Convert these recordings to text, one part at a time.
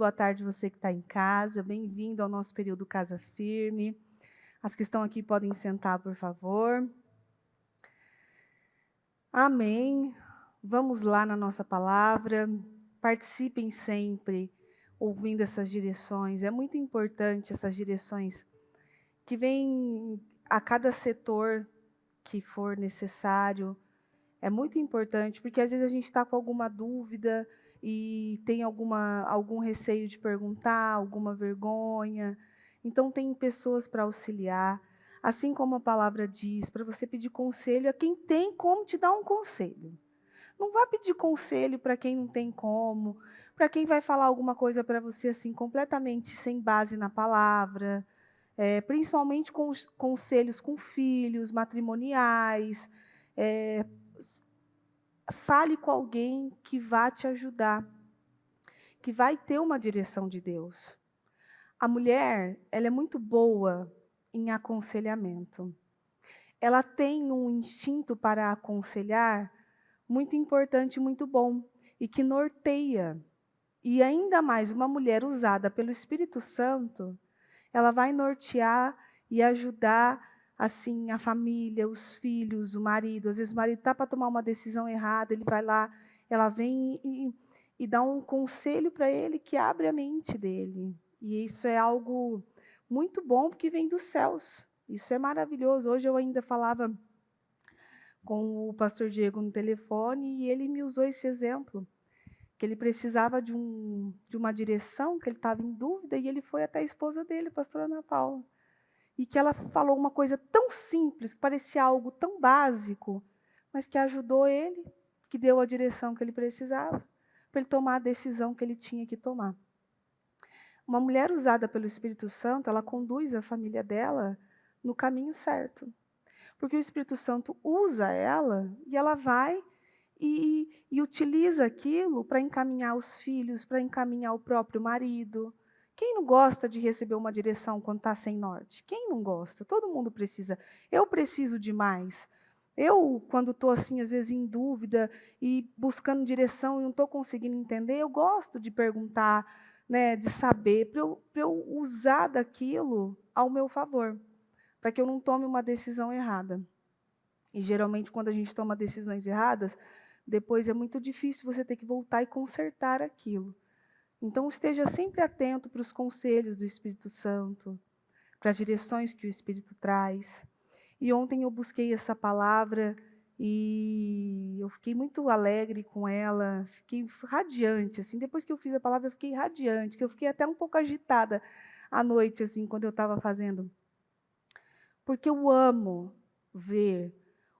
boa tarde você que está em casa, bem-vindo ao nosso período Casa Firme. As que estão aqui podem sentar, por favor. Amém. Vamos lá na nossa palavra. Participem sempre ouvindo essas direções. É muito importante essas direções que vêm a cada setor que for necessário. É muito importante, porque às vezes a gente está com alguma dúvida e tem algum receio de perguntar, alguma vergonha. Então, tem pessoas para auxiliar. Assim como a palavra diz, para você pedir conselho a quem tem como te dar um conselho. Não vá pedir conselho para quem não tem como, para quem vai falar alguma coisa para você assim completamente sem base na palavra. Principalmente com os conselhos com filhos, matrimoniais. É, Fale com alguém que vá te ajudar, que vai ter uma direção de Deus. A mulher, ela é muito boa em aconselhamento. Ela tem um instinto para aconselhar muito importante, muito bom, e que norteia. E ainda mais, uma mulher usada pelo Espírito Santo, ela vai nortear e ajudar assim a família, os filhos, o marido. Às vezes o marido está para tomar uma decisão errada, ele vai lá, ela vem e dá um conselho para ele que abre a mente dele. E isso é algo muito bom porque vem dos céus. Isso é maravilhoso. Hoje eu ainda falava com o pastor Diego no telefone e ele me usou esse exemplo, que ele precisava de uma direção, que ele estava em dúvida, e ele foi até a esposa dele, a pastora Ana Paula. E que ela falou uma coisa tão simples, que parecia algo tão básico, mas que ajudou ele, que deu a direção que ele precisava, para ele tomar a decisão que ele tinha que tomar. Uma mulher usada pelo Espírito Santo, ela conduz a família dela no caminho certo. Porque o Espírito Santo usa ela e ela vai e utiliza aquilo para encaminhar os filhos, para encaminhar o próprio marido. Quem não gosta de receber uma direção quando está sem norte? Quem não gosta? Todo mundo precisa. Eu preciso de mais. Eu, quando estou assim, às vezes em dúvida e buscando direção e não estou conseguindo entender, eu gosto de perguntar, né, de saber, para eu usar daquilo ao meu favor, para que eu não tome uma decisão errada. E geralmente, quando a gente toma decisões erradas, depois é muito difícil você ter que voltar e consertar aquilo. Então, esteja sempre atento para os conselhos do Espírito Santo, para as direções que o Espírito traz. E ontem eu busquei essa palavra e eu fiquei muito alegre com ela, fiquei radiante, assim. Depois que eu fiz a palavra, eu fiquei radiante, que eu fiquei até um pouco agitada à noite, assim, quando eu estava fazendo. Porque eu amo ver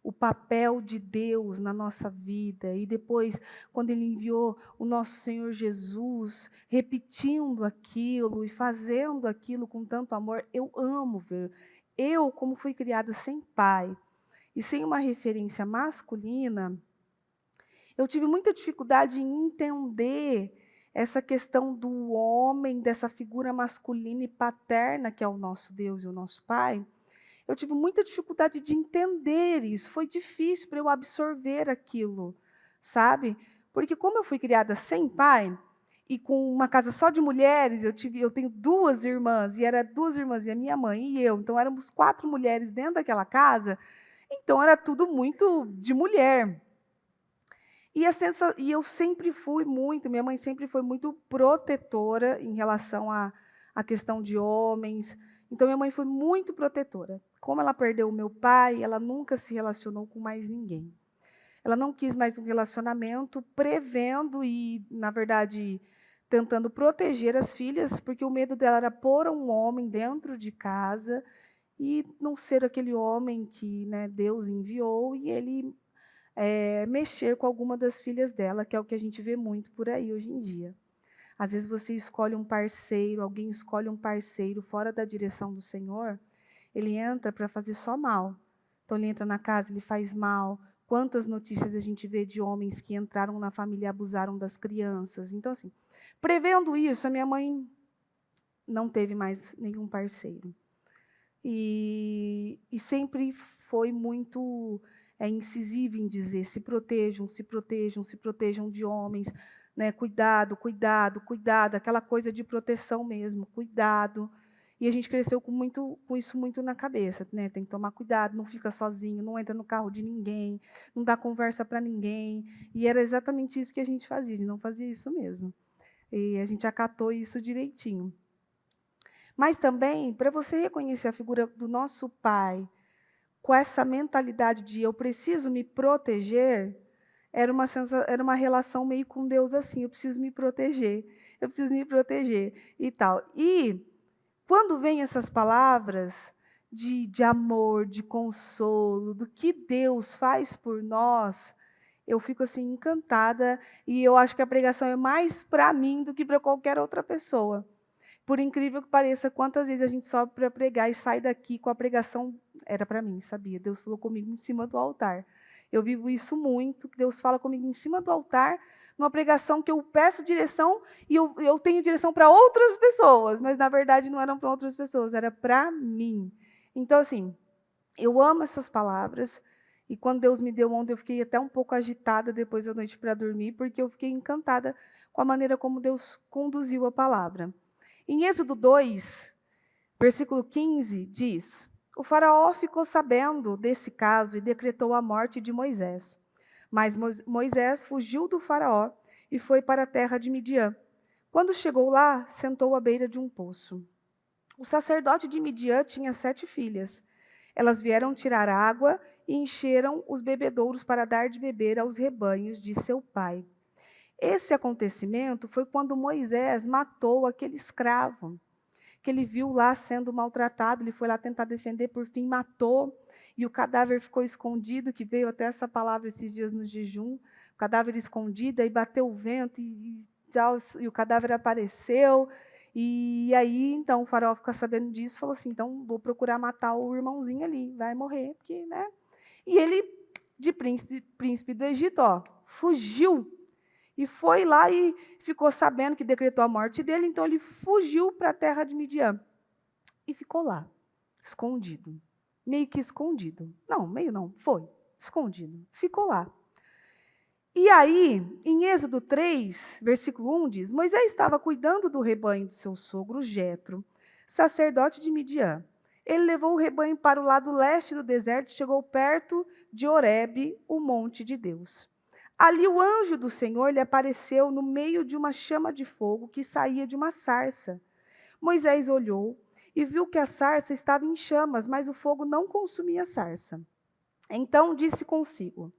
o papel de Deus na nossa vida. E depois, quando Ele enviou o nosso Senhor Jesus, repetindo aquilo e fazendo aquilo com tanto amor, eu amo ver. Eu, como fui criada sem pai e sem uma referência masculina, eu tive muita dificuldade em entender essa questão do homem, dessa figura masculina e paterna que é o nosso Deus e o nosso Pai. Eu tive muita dificuldade de entender isso, foi difícil para eu absorver aquilo, sabe? Porque como eu fui criada sem pai, e com uma casa só de mulheres, eu tenho duas irmãs, e era duas irmãs, e a minha mãe e eu, então éramos 4 mulheres dentro daquela casa, então era tudo muito de mulher. E eu sempre fui muito, minha mãe sempre foi muito protetora em relação à questão de homens. Então, minha mãe foi muito protetora. Como ela perdeu o meu pai, ela nunca se relacionou com mais ninguém. Ela não quis mais um relacionamento, prevendo e, na verdade, tentando proteger as filhas, porque o medo dela era pôr um homem dentro de casa e não ser aquele homem que, né, Deus enviou e ele mexer com alguma das filhas dela, que é o que a gente vê muito por aí hoje em dia. Às vezes você escolhe um parceiro, alguém escolhe um parceiro fora da direção do Senhor, ele entra para fazer só mal. Então ele entra na casa, ele faz mal. Quantas notícias a gente vê de homens que entraram na família e abusaram das crianças. Então, assim, prevendo isso, a minha mãe não teve mais nenhum parceiro. E sempre foi muito incisiva em dizer: se protejam, se protejam, se protejam de homens. né? Cuidado, cuidado, cuidado, aquela coisa de proteção mesmo, cuidado. E a gente cresceu com isso muito na cabeça, né? Tem que tomar cuidado, não fica sozinho, não entra no carro de ninguém, não dá conversa para ninguém. E era exatamente isso que a gente fazia, a gente não fazia isso mesmo. E a gente acatou isso direitinho. Mas também, para você reconhecer a figura do nosso pai com essa mentalidade de eu preciso me proteger, era uma relação meio com Deus assim, eu preciso me proteger, eu preciso me proteger e tal. E quando vem essas palavras de amor, de consolo, do que Deus faz por nós, eu fico assim encantada e eu acho que a pregação é mais para mim do que para qualquer outra pessoa. Por incrível que pareça, quantas vezes a gente sobe para pregar e sai daqui com a pregação, era para mim, sabia? Deus falou comigo em cima do altar. Eu vivo isso muito, Deus fala comigo em cima do altar, numa pregação que eu peço direção e eu tenho direção para outras pessoas, mas na verdade não eram para outras pessoas, era para mim. Então, assim, eu amo essas palavras, e quando Deus me deu ontem, eu fiquei até um pouco agitada depois da noite para dormir, porque eu fiquei encantada com a maneira como Deus conduziu a palavra. Em Êxodo 2, versículo 15, diz: o faraó ficou sabendo desse caso e decretou a morte de Moisés. Mas Moisés fugiu do faraó e foi para a terra de Midian. Quando chegou lá, sentou à beira de um poço. O sacerdote de Midian tinha 7 filhas. Elas vieram tirar água e encheram os bebedouros para dar de beber aos rebanhos de seu pai. Esse acontecimento foi quando Moisés matou aquele escravo, que ele viu lá sendo maltratado, ele foi lá tentar defender, por fim matou, e o cadáver ficou escondido, que veio até essa palavra esses dias no jejum, o cadáver escondido, aí bateu o vento, e o cadáver apareceu, e aí, então, o faraó fica sabendo disso, falou assim, então, vou procurar matar o irmãozinho ali, vai morrer, porque, né? E ele, de príncipe do Egito, fugiu, e foi lá e ficou sabendo que decretou a morte dele, então ele fugiu para a terra de Midian. E ficou lá, escondido. Meio que escondido. Não, meio não, foi. Escondido. Ficou lá. E aí, em Êxodo 3, versículo 1 diz: Moisés estava cuidando do rebanho de seu sogro Jetro, sacerdote de Midian. Ele levou o rebanho para o lado leste do deserto e chegou perto de Horebe, o monte de Deus. Ali o anjo do Senhor lhe apareceu no meio de uma chama de fogo que saía de uma sarça. Moisés olhou e viu que a sarça estava em chamas, mas o fogo não consumia a sarça. Então disse consigo: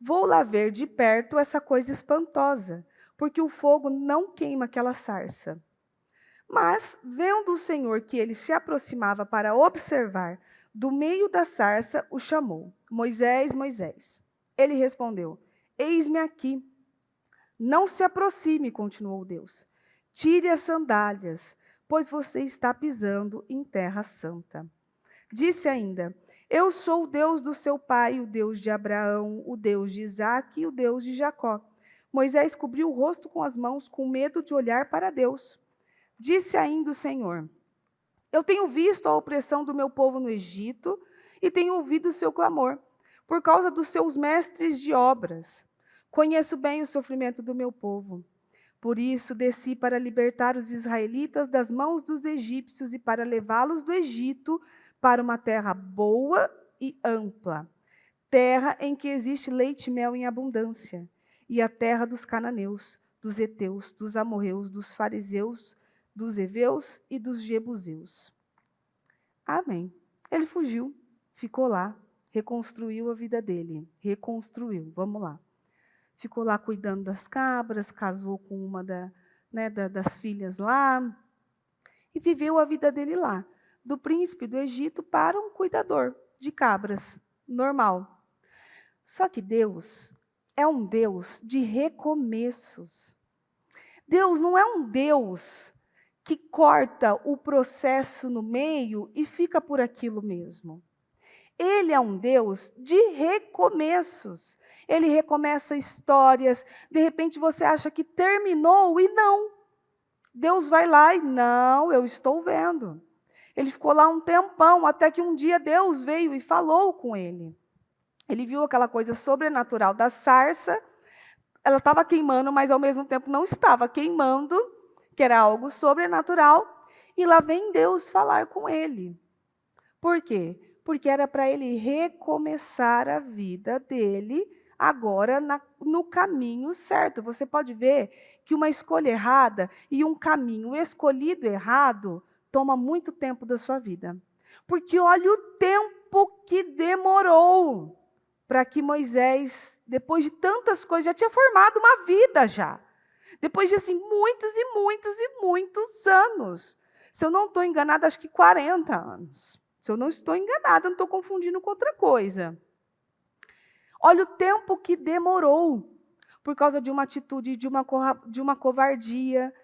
vou lá ver de perto essa coisa espantosa, porque o fogo não queima aquela sarça. Mas, vendo o Senhor que ele se aproximava para observar, do meio da sarça o chamou: Moisés, Moisés. Ele respondeu: eis-me aqui. Não se aproxime, continuou Deus. Tire as sandálias, pois você está pisando em terra santa. Disse ainda: eu sou o Deus do seu pai, o Deus de Abraão, o Deus de Isaque e o Deus de Jacó. Moisés cobriu o rosto com as mãos, com medo de olhar para Deus. Disse ainda o Senhor: eu tenho visto a opressão do meu povo no Egito e tenho ouvido o seu clamor, por causa dos seus mestres de obras. Conheço bem o sofrimento do meu povo. Por isso desci para libertar os israelitas das mãos dos egípcios e para levá-los do Egito para uma terra boa e ampla, terra em que existe leite e mel em abundância, e a terra dos cananeus, dos heteus, dos amorreus, dos fariseus, dos heveus e dos jebuseus. Amém. Ele fugiu, ficou lá, reconstruiu a vida dele. Reconstruiu, vamos lá. Ficou lá cuidando das cabras, casou com uma das filhas lá, e viveu a vida dele lá. Do príncipe do Egito para um cuidador de cabras, normal. Só que Deus é um Deus de recomeços. Deus não é um Deus que corta o processo no meio e fica por aquilo mesmo. Ele é um Deus de recomeços. Ele recomeça histórias. De repente você acha que terminou e não. Deus vai lá e não, eu estou vendo. Ele ficou lá um tempão, até que um dia Deus veio e falou com ele. Ele viu aquela coisa sobrenatural da sarça, Ela estava queimando, mas ao mesmo tempo não estava queimando, que era algo sobrenatural. E lá vem Deus falar com ele. Por quê? Porque era para ele recomeçar a vida dele agora no caminho certo. Você pode ver que uma escolha errada e um caminho escolhido errado toma muito tempo da sua vida. Porque olha o tempo que demorou para que Moisés, depois de tantas coisas, já tinha formado uma vida já. Depois de assim, muitos e muitos e muitos anos. Se eu não estou enganada, acho que 40 anos. Se eu não estou enganada, não estou confundindo com outra coisa. Olha o tempo que demorou por causa de uma atitude, de uma covardia.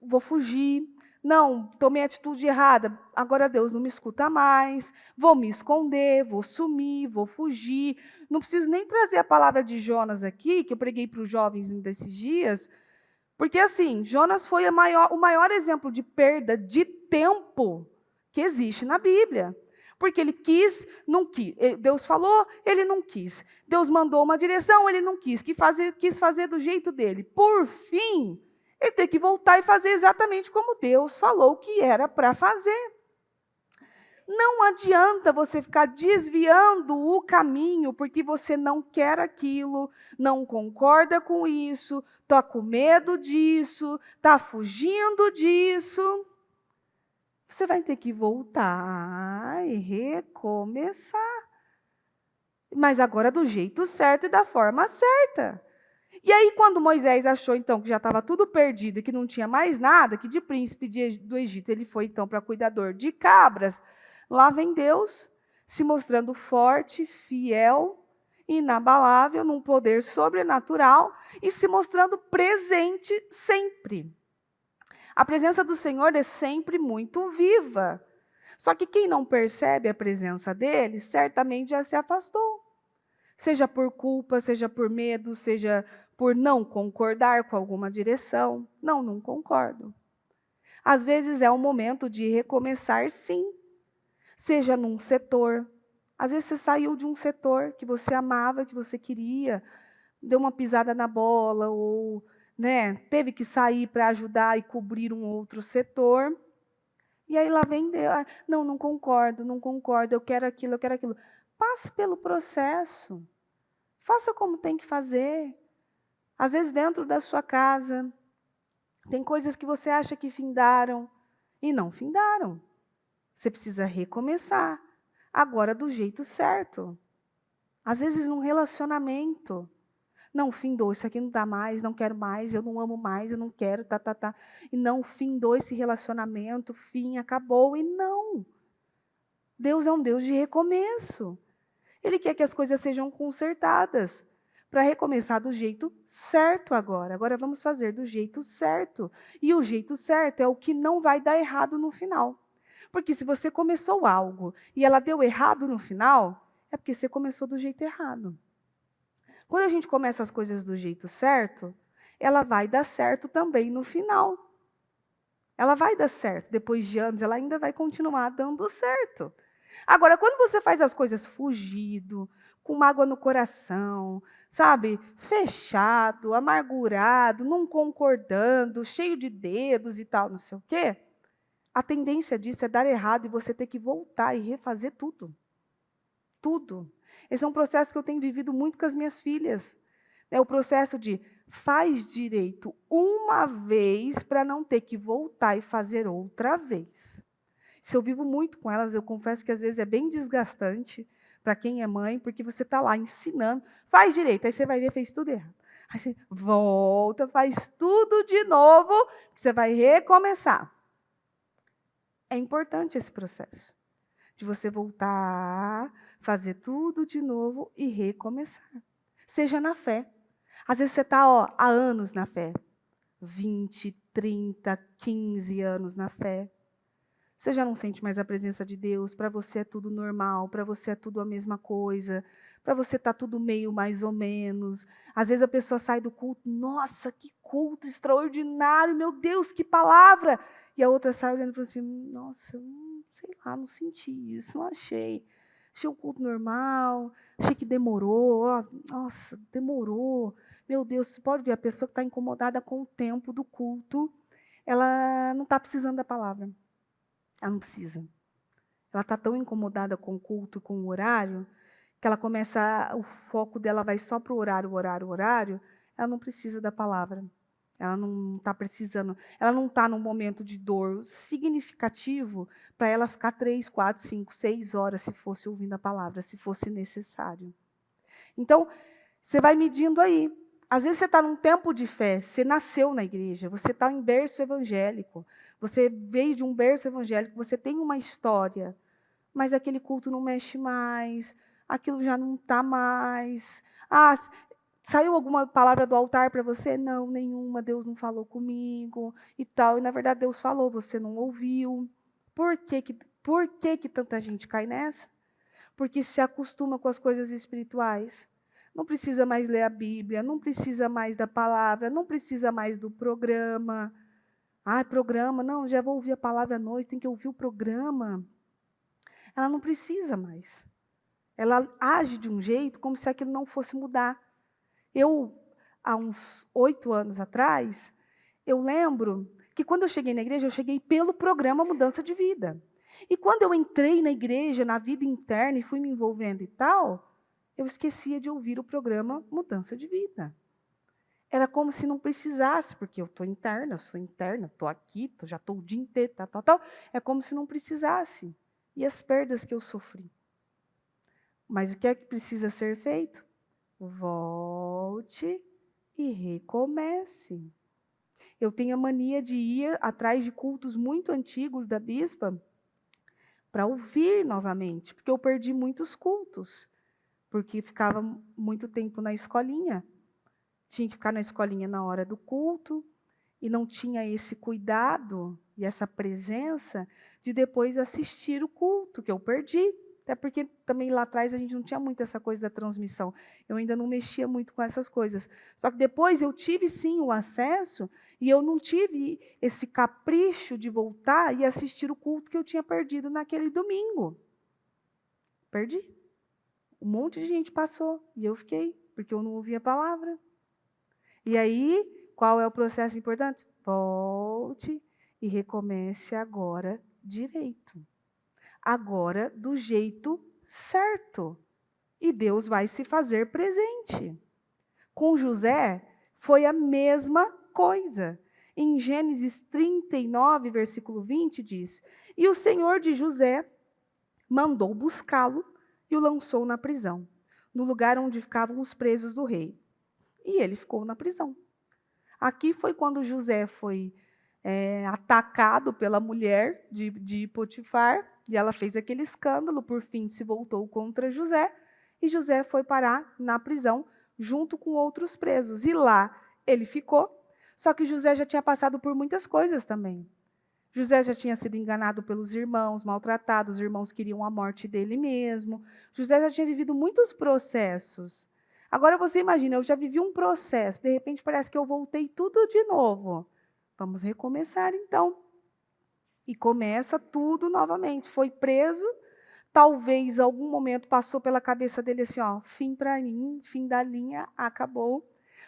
Vou fugir. Não, tomei a atitude errada. Agora Deus não me escuta mais. Vou me esconder, vou sumir, vou fugir. Não preciso nem trazer a palavra de Jonas aqui, que eu preguei para os jovens desses dias. Porque assim, Jonas foi o maior exemplo de perda de tempo que existe na Bíblia. Porque ele quis, não quis. Deus falou, ele não quis. Deus mandou uma direção, ele não quis. Quis fazer do jeito dele. Por fim, ele teve que voltar e fazer exatamente como Deus falou que era para fazer. Não adianta você ficar desviando o caminho porque você não quer aquilo, não concorda com isso, está com medo disso, está fugindo disso. Você vai ter que voltar e recomeçar. Mas agora do jeito certo e da forma certa. E aí, quando Moisés achou, então, que já estava tudo perdido e que não tinha mais nada, que de príncipe do Egito ele foi, então, para cuidador de cabras, lá vem Deus se mostrando forte, fiel, inabalável, num poder sobrenatural e se mostrando presente sempre. A presença do Senhor é sempre muito viva. Só que quem não percebe a presença dele, certamente já se afastou. Seja por culpa, seja por medo, seja por não concordar com alguma direção. Não concordo. Às vezes é o momento de recomeçar, sim. Seja num setor. Às vezes você saiu de um setor que você amava, que você queria, deu uma pisada na bola, ou teve que sair para ajudar e cobrir um outro setor. E aí lá vem Deus. Não concordo, eu quero aquilo, eu quero aquilo. Passe pelo processo. Faça como tem que fazer. Às vezes dentro da sua casa, tem coisas que você acha que findaram e não findaram. Você precisa recomeçar. Agora do jeito certo. Às vezes num relacionamento. Não, findou, isso aqui não dá mais, não quero mais, eu não amo mais, eu não quero, tá. E não, findou esse relacionamento, fim, acabou, e não. Deus é um Deus de recomeço. Ele quer que as coisas sejam consertadas, para recomeçar do jeito certo agora. Agora vamos fazer do jeito certo. E o jeito certo é o que não vai dar errado no final. Porque se você começou algo e ela deu errado no final, é porque você começou do jeito errado. Quando a gente começa as coisas do jeito certo, ela vai dar certo também no final. Ela vai dar certo. Depois de anos, ela ainda vai continuar dando certo. Agora, quando você faz as coisas fugido, com mágoa no coração, sabe? Fechado, amargurado, não concordando, cheio de dedos e tal, não sei o quê, a tendência disso é dar errado e você ter que voltar e refazer tudo. Tudo. Esse é um processo que eu tenho vivido muito com as minhas filhas. É o processo de faz direito uma vez para não ter que voltar e fazer outra vez. Se eu vivo muito com elas, eu confesso que às vezes é bem desgastante para quem é mãe, porque você está lá ensinando, faz direito, aí você vai ver, fez tudo errado. Aí você volta, faz tudo de novo, que você vai recomeçar. É importante esse processo de você voltar, fazer tudo de novo e recomeçar. Seja na fé. Às vezes você está há anos na fé. 20, 30, 15 anos na fé. Você já não sente mais a presença de Deus, para você é tudo normal, para você é tudo a mesma coisa, para você está tudo meio mais ou menos. Às vezes a pessoa sai do culto, nossa, que culto extraordinário, meu Deus, que palavra! E a outra sai olhando e fala assim, nossa, sei lá, não senti isso, não achei. achei o culto normal, achei que demorou, nossa, demorou. Meu Deus, você pode ver, a pessoa que está incomodada com o tempo do culto, ela não está precisando da palavra. Ela não precisa. Ela está tão incomodada com o culto, com o horário, que ela começa, o foco dela vai só para o horário, ela não precisa da palavra. Ela não está precisando, ela não está num momento de dor significativo para ela ficar 3, 4, 5, 6 horas se fosse ouvindo a palavra, se fosse necessário. Então, você vai medindo aí. Às vezes você está num tempo de fé, você nasceu na igreja, você está em berço evangélico, você veio de um berço evangélico, você tem uma história, mas aquele culto não mexe mais, aquilo já não está mais. Saiu alguma palavra do altar para você? Não, nenhuma, Deus não falou comigo e tal. E na verdade Deus falou, você não ouviu. Por que tanta gente cai nessa? Porque se acostuma com as coisas espirituais. Não precisa mais ler a Bíblia, não precisa mais da palavra, não precisa mais do programa. Programa, não, já vou ouvir a palavra à noite, tem que ouvir o programa. Ela não precisa mais. Ela age de um jeito como se aquilo não fosse mudar. Eu, há uns 8 anos atrás, eu lembro que quando eu cheguei na igreja, eu cheguei pelo programa Mudança de Vida. E quando eu entrei na igreja, na vida interna, e fui me envolvendo e tal, eu esquecia de ouvir o programa Mudança de Vida. Era como se não precisasse, porque eu estou interna, eu sou interna, estou aqui, já estou o dia inteiro, tal. É como se não precisasse. E as perdas que eu sofri. Mas o que é que precisa ser feito? Volte e recomece. Eu tenho a mania de ir atrás de cultos muito antigos da bispa para ouvir novamente, porque eu perdi muitos cultos, porque ficava muito tempo na escolinha. Tinha que ficar na escolinha na hora do culto e não tinha esse cuidado e essa presença de depois assistir o culto que eu perdi. Até porque também lá atrás a gente não tinha muito essa coisa da transmissão. Eu ainda não mexia muito com essas coisas. Só que depois eu tive sim o acesso e eu não tive esse capricho de voltar e assistir o culto que eu tinha perdido naquele domingo. Perdi. Um monte de gente passou e eu fiquei, porque eu não ouvia a palavra. E aí, qual é o processo importante? Volte e recomece agora direito. Agora do jeito certo. E Deus vai se fazer presente. Com José, foi a mesma coisa. Em Gênesis 39, versículo 20, diz: E o Senhor de José mandou buscá-lo e o lançou na prisão, no lugar onde ficavam os presos do rei. E ele ficou na prisão. Aqui foi quando José foi atacado pela mulher de Potifar, e ela fez aquele escândalo, por fim se voltou contra José, e José foi parar na prisão junto com outros presos. E lá ele ficou, só que José já tinha passado por muitas coisas também. José já tinha sido enganado pelos irmãos, maltratado, os irmãos queriam a morte dele mesmo. José já tinha vivido muitos processos. Agora você imagina, eu já vivi um processo, de repente parece que eu voltei tudo de novo. Vamos recomeçar então. E começa tudo novamente. Foi preso, talvez algum momento passou pela cabeça dele assim, fim para mim, fim da linha, acabou.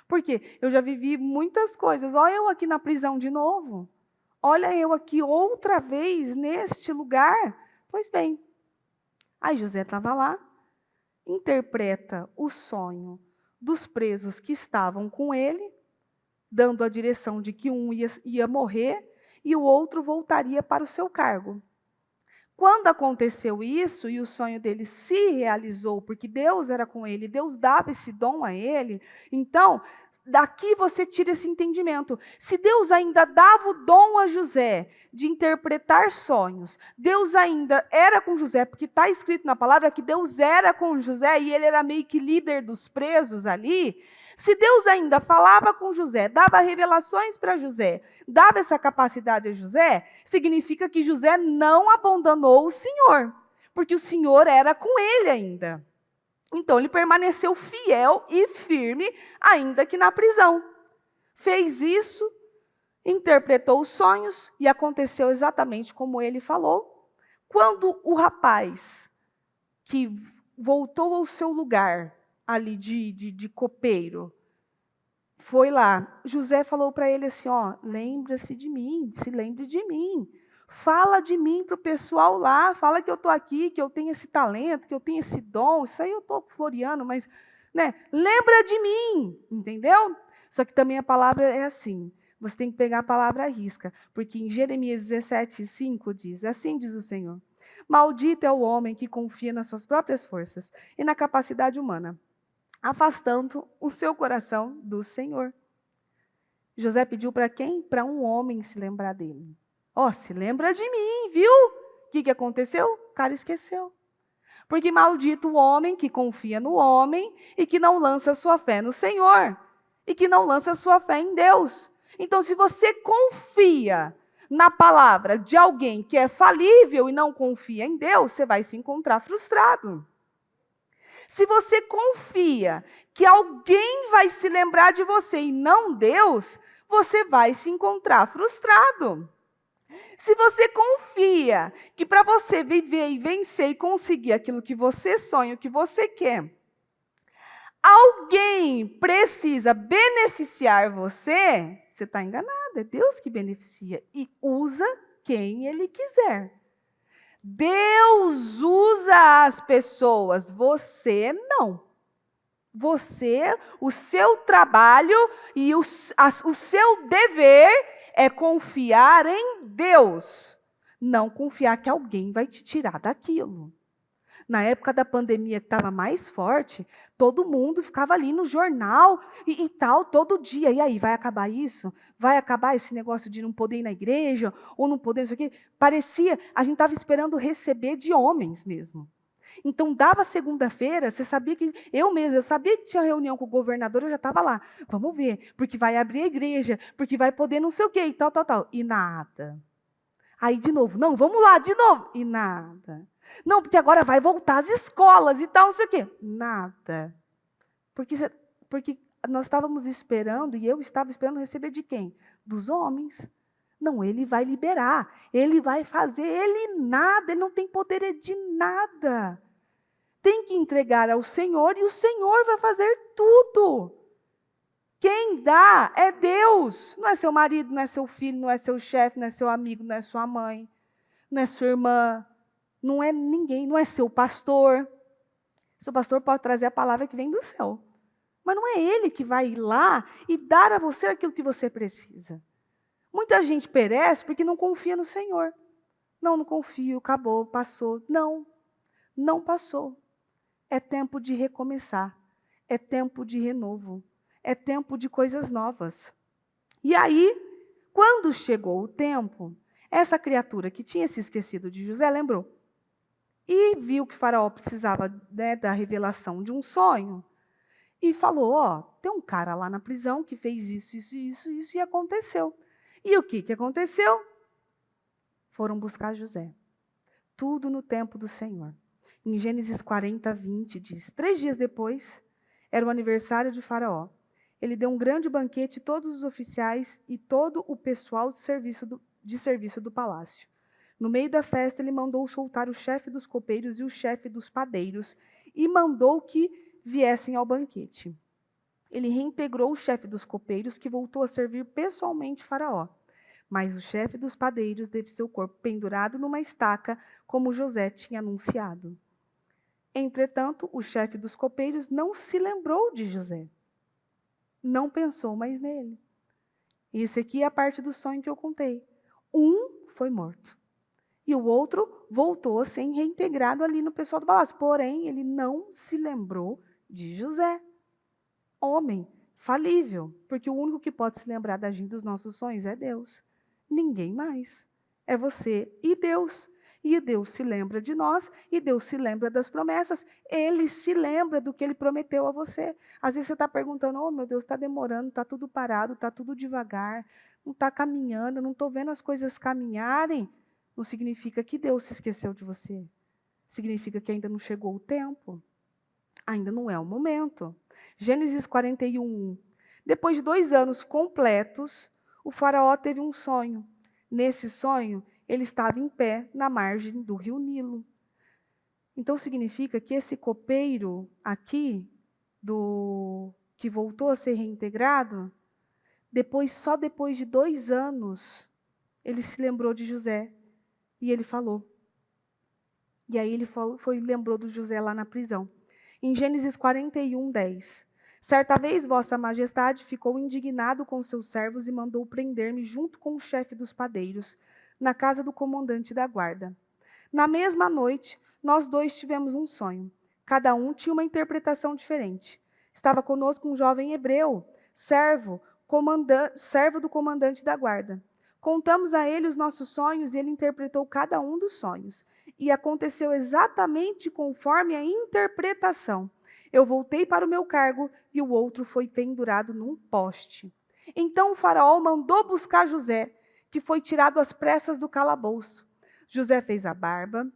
Por quê? Eu já vivi muitas coisas. Olha eu aqui na prisão de novo. Olha eu aqui outra vez neste lugar. Pois bem, aí José estava lá, interpreta o sonho dos presos que estavam com ele, dando a direção de que um ia morrer e o outro voltaria para o seu cargo. Quando aconteceu isso e o sonho dele se realizou, porque Deus era com ele, Deus dava esse dom a ele, então, daqui você tira esse entendimento. Se Deus ainda dava o dom a José de interpretar sonhos, Deus ainda era com José, porque está escrito na palavra que Deus era com José e ele era meio que líder dos presos ali. Se Deus ainda falava com José, dava revelações para José, dava essa capacidade a José, significa que José não abandonou o Senhor, porque o Senhor era com ele ainda. Então, ele permaneceu fiel e firme, ainda que na prisão. Fez isso, interpretou os sonhos e aconteceu exatamente como ele falou. Quando o rapaz que voltou ao seu lugar ali de copeiro, foi lá. José falou para ele assim, ó, lembra-se de mim, se lembre de mim. Fala de mim para o pessoal lá, fala que eu estou aqui, que eu tenho esse talento, que eu tenho esse dom. Isso aí eu estou floreando, mas lembra de mim, entendeu? Só que também a palavra é assim, você tem que pegar a palavra à risca, porque em Jeremias 17:5 diz, assim diz o Senhor, maldito é o homem que confia nas suas próprias forças e na capacidade humana, afastando o seu coração do Senhor. José pediu para quem? Para um homem se lembrar dele. Ó, se lembra de mim, viu? O que aconteceu? O cara esqueceu. Porque maldito o homem que confia no homem e que não lança sua fé no Senhor. E que não lança sua fé em Deus. Então, se você confia na palavra de alguém que é falível e não confia em Deus, você vai se encontrar frustrado. Se você confia que alguém vai se lembrar de você e não Deus, você vai se encontrar frustrado. Se você confia que para você viver e vencer e conseguir aquilo que você sonha, o que você quer, alguém precisa beneficiar você, você está enganado, é Deus que beneficia e usa quem Ele quiser. Deus usa as pessoas, você não. Você, o seu trabalho e o seu dever é confiar em Deus, não confiar que alguém vai te tirar daquilo. Na época da pandemia que estava mais forte, todo mundo ficava ali no jornal e tal, todo dia. E aí, vai acabar isso? Vai acabar esse negócio de não poder ir na igreja ou não poder isso aqui? Parecia, a gente estava esperando receber de homens mesmo. Então, dava segunda-feira, você sabia que, eu sabia que tinha reunião com o governador, eu já estava lá. Vamos ver, porque vai abrir a igreja, porque vai poder não sei o quê, e tal. E nada. Aí, de novo, não, vamos lá, de novo. E nada. Não, porque agora vai voltar às escolas e tal, não sei o quê. Nada. Porque nós estávamos esperando, e eu estava esperando receber de quem? Dos homens. Não, ele vai liberar, ele vai fazer, ele nada, ele não tem poder de nada. Tem que entregar ao Senhor e o Senhor vai fazer tudo. Quem dá é Deus. Não é seu marido, não é seu filho, não é seu chefe, não é seu amigo, não é sua mãe, não é sua irmã, não é ninguém, não é seu pastor. Seu pastor pode trazer a palavra que vem do céu. Mas não é ele que vai ir lá e dar a você aquilo que você precisa. Muita gente perece porque não confia no Senhor. Não confio, acabou, passou. Não passou. É tempo de recomeçar. É tempo de renovo. É tempo de coisas novas. E aí, quando chegou o tempo, essa criatura que tinha se esquecido de José lembrou. E viu que Faraó precisava da revelação de um sonho. E falou, tem um cara lá na prisão que fez isso e aconteceu. E o que aconteceu? Foram buscar José. Tudo no tempo do Senhor. Em Gênesis 40:20 diz, 3 dias depois, era o aniversário de Faraó. Ele deu um grande banquete a todos os oficiais e todo o pessoal de serviço do palácio. No meio da festa, ele mandou soltar o chefe dos copeiros e o chefe dos padeiros e mandou que viessem ao banquete. Ele reintegrou o chefe dos copeiros, que voltou a servir pessoalmente Faraó. Mas o chefe dos padeiros teve seu corpo pendurado numa estaca, como José tinha anunciado. Entretanto, o chefe dos copeiros não se lembrou de José. Não pensou mais nele. E esse aqui é a parte do sonho que eu contei. Um foi morto. E o outro voltou a ser reintegrado ali no pessoal do palácio. Porém, ele não se lembrou de José. Homem falível, porque o único que pode se lembrar da gente dos nossos sonhos é Deus. Ninguém mais. É você e Deus. E Deus se lembra de nós, e Deus se lembra das promessas. Ele se lembra do que Ele prometeu a você. Às vezes você está perguntando, meu Deus, está demorando, está tudo parado, está tudo devagar, não está caminhando, não estou vendo as coisas caminharem. Não significa que Deus se esqueceu de você. Significa que ainda não chegou o tempo. Ainda não é o momento. Gênesis 41:1. Depois de 2 anos completos, o faraó teve um sonho. Nesse sonho, ele estava em pé na margem do rio Nilo. Então significa que esse copeiro aqui, que voltou a ser reintegrado, só depois de 2 anos, ele se lembrou de José e ele falou. E aí ele lembrou do José lá na prisão. Em Gênesis 41, 10. Certa vez, vossa majestade ficou indignado com seus servos e mandou prender-me junto com o chefe dos padeiros, na casa do comandante da guarda. Na mesma noite, nós 2 tivemos um sonho. Cada um tinha uma interpretação diferente. Estava conosco um jovem hebreu, servo do comandante da guarda. Contamos a ele os nossos sonhos e ele interpretou cada um dos sonhos. E aconteceu exatamente conforme a interpretação. Eu voltei para o meu cargo e o outro foi pendurado num poste. Então o faraó mandou buscar José, que foi tirado às pressas do calabouço. José fez a barba,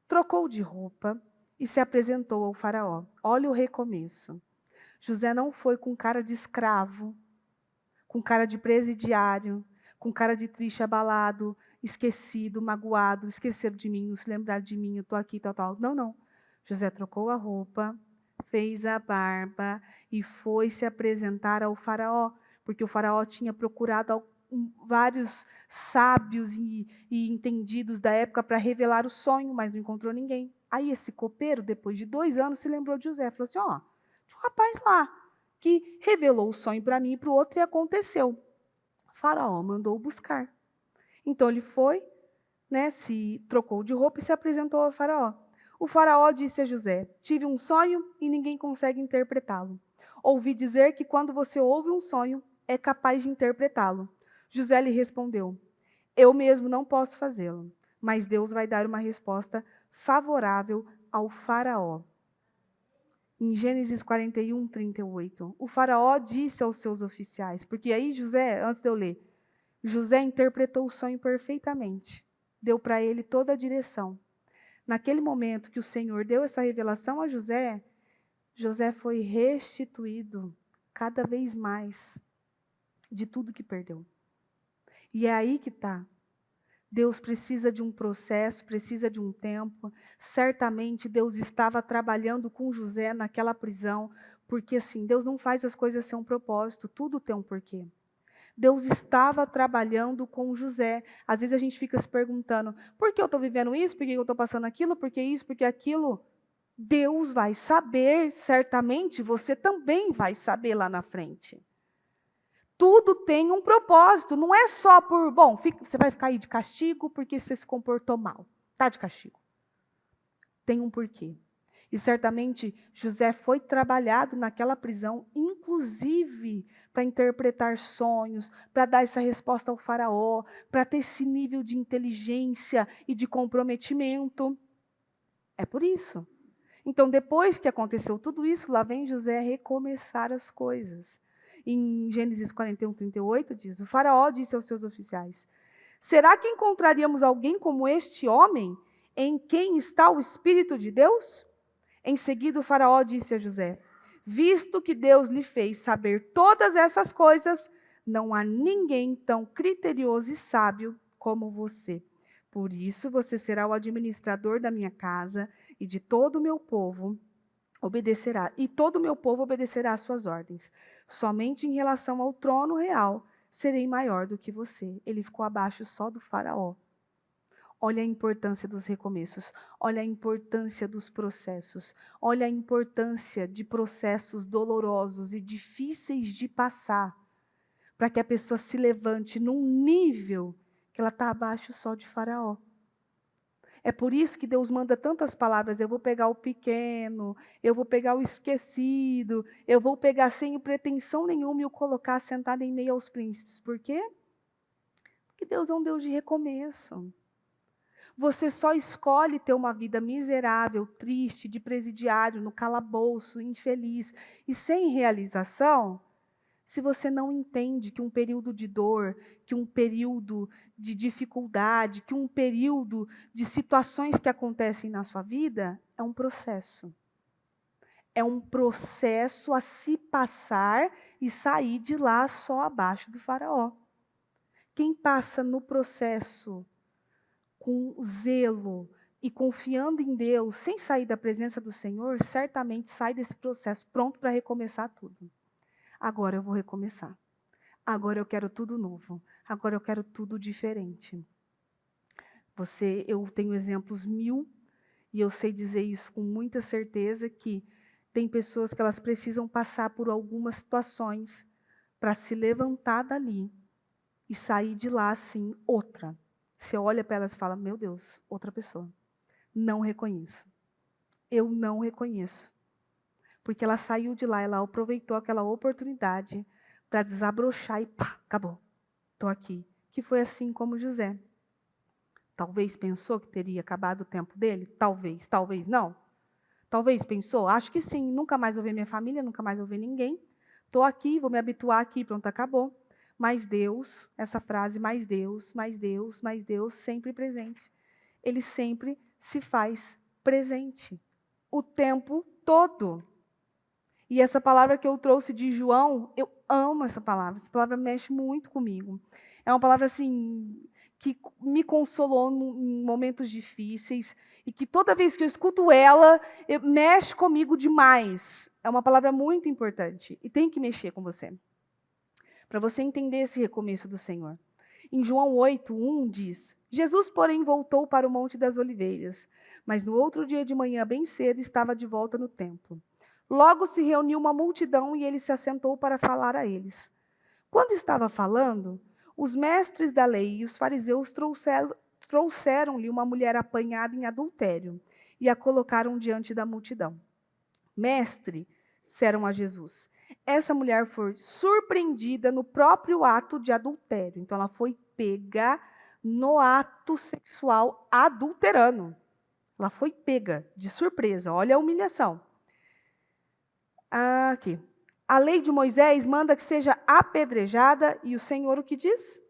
trocou de roupa e se apresentou ao faraó. Olha o recomeço. José não foi com cara de escravo, com cara de presidiário, com cara de triste, abalado, esquecido, magoado, esqueceram de mim, não se lembraram de mim, eu estou aqui, tal. Não. José trocou a roupa, fez a barba e foi se apresentar ao faraó, porque o faraó tinha procurado vários sábios e entendidos da época para revelar o sonho, mas não encontrou ninguém. Aí esse copeiro, depois de 2 anos, se lembrou de José, falou assim, tinha um rapaz lá que revelou o sonho para mim e para o outro e aconteceu. O faraó mandou buscar. Então ele foi, se trocou de roupa e se apresentou ao faraó. O faraó disse a José, tive um sonho e ninguém consegue interpretá-lo. Ouvi dizer que quando você ouve um sonho, é capaz de interpretá-lo. José lhe respondeu, eu mesmo não posso fazê-lo, mas Deus vai dar uma resposta favorável ao faraó. Em Gênesis 41, 38, o faraó disse aos seus oficiais, porque aí José, antes de eu ler, José interpretou o sonho perfeitamente, deu para ele toda a direção. Naquele momento que o Senhor deu essa revelação a José, José foi restituído cada vez mais de tudo que perdeu. E é aí que está. Deus precisa de um processo, precisa de um tempo. Certamente Deus estava trabalhando com José naquela prisão, porque assim, Deus não faz as coisas sem um propósito, tudo tem um porquê. Deus estava trabalhando com José. Às vezes a gente fica se perguntando, por que eu estou vivendo isso? Por que eu estou passando aquilo? Por que isso? Por que aquilo? Deus vai saber, certamente você também vai saber lá na frente. Tudo tem um propósito, não é só por, você vai ficar aí de castigo porque você se comportou mal. Está de castigo. Tem um porquê. E certamente José foi trabalhado naquela prisão, inclusive para interpretar sonhos, para dar essa resposta ao faraó, para ter esse nível de inteligência e de comprometimento. É por isso. Então, depois que aconteceu tudo isso, lá vem José recomeçar as coisas. Em Gênesis 41, 38, diz, o faraó disse aos seus oficiais, será que encontraríamos alguém como este homem, em quem está o Espírito de Deus? Em seguida, o faraó disse a José, visto que Deus lhe fez saber todas essas coisas, não há ninguém tão criterioso e sábio como você. Por isso, você será o administrador da minha casa e de todo o meu povo obedecerá, e todo o meu povo obedecerá às suas ordens. Somente em relação ao trono real, serei maior do que você. Ele ficou abaixo só do faraó. Olha a importância dos recomeços, olha a importância dos processos, olha a importância de processos dolorosos e difíceis de passar, para que a pessoa se levante num nível que ela está abaixo só de faraó. É por isso que Deus manda tantas palavras, eu vou pegar o pequeno, eu vou pegar o esquecido, eu vou pegar sem pretensão nenhuma e o colocar sentado em meio aos príncipes. Por quê? Porque Deus é um Deus de recomeço. Você só escolhe ter uma vida miserável, triste, de presidiário, no calabouço, infeliz e sem realização, se você não entende que um período de dor, que um período de dificuldade, que um período de situações que acontecem na sua vida é um processo. É um processo a se passar e sair de lá só abaixo do faraó. Quem passa no processo com zelo e confiando em Deus, sem sair da presença do Senhor, certamente sai desse processo pronto para recomeçar tudo. Agora eu vou recomeçar. Agora eu quero tudo novo. Agora eu quero tudo diferente. Eu tenho exemplos mil, e eu sei dizer isso com muita certeza, que tem pessoas que elas precisam passar por algumas situações para se levantar dali e sair de lá assim, outra. Você olha para elas e fala, meu Deus, outra pessoa. Não reconheço. Eu não reconheço. Porque ela saiu de lá, ela aproveitou aquela oportunidade para desabrochar e pá, acabou. Estou aqui. Que foi assim como José. Talvez pensou que teria acabado o tempo dele? Talvez, talvez não. Talvez pensou? Acho que sim. Nunca mais vou ver minha família, nunca mais vou ver ninguém. Estou aqui, vou me habituar aqui, pronto, acabou. Mas Deus, essa frase, mais Deus, mais Deus, mais Deus, sempre presente. Ele sempre se faz presente. O tempo todo. E essa palavra que eu trouxe de João, eu amo essa palavra. Essa palavra mexe muito comigo. É uma palavra assim que me consolou em momentos difíceis e que toda vez que eu escuto ela, mexe comigo demais. É uma palavra muito importante e tem que mexer com você. Para você entender esse recomeço do Senhor. Em João 8:1 diz: Jesus, porém, voltou para o Monte das Oliveiras, mas no outro dia de manhã, bem cedo, estava de volta no templo. Logo se reuniu uma multidão e ele se assentou para falar a eles. Quando estava falando, os mestres da lei e os fariseus trouxeram-lhe uma mulher apanhada em adultério e a colocaram diante da multidão. Mestre, disseram a Jesus, essa mulher foi surpreendida no próprio ato de adultério. Então, ela foi pega no ato sexual adulterando. Ela foi pega de surpresa. Olha a humilhação. Aqui. A lei de Moisés manda que seja apedrejada, e o Senhor o que diz?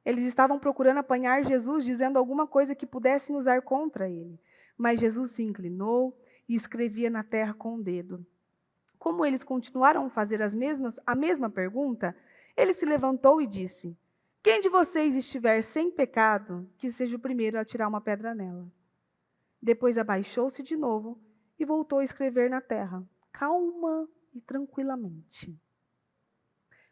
Eles estavam procurando apanhar Jesus, dizendo alguma coisa que pudessem usar contra ele. Mas Jesus se inclinou e escrevia na terra com o dedo. Como eles continuaram a fazer a mesma pergunta, ele se levantou e disse, quem de vocês estiver sem pecado, que seja o primeiro a tirar uma pedra nela. Depois abaixou-se de novo e voltou a escrever na terra, calma e tranquilamente.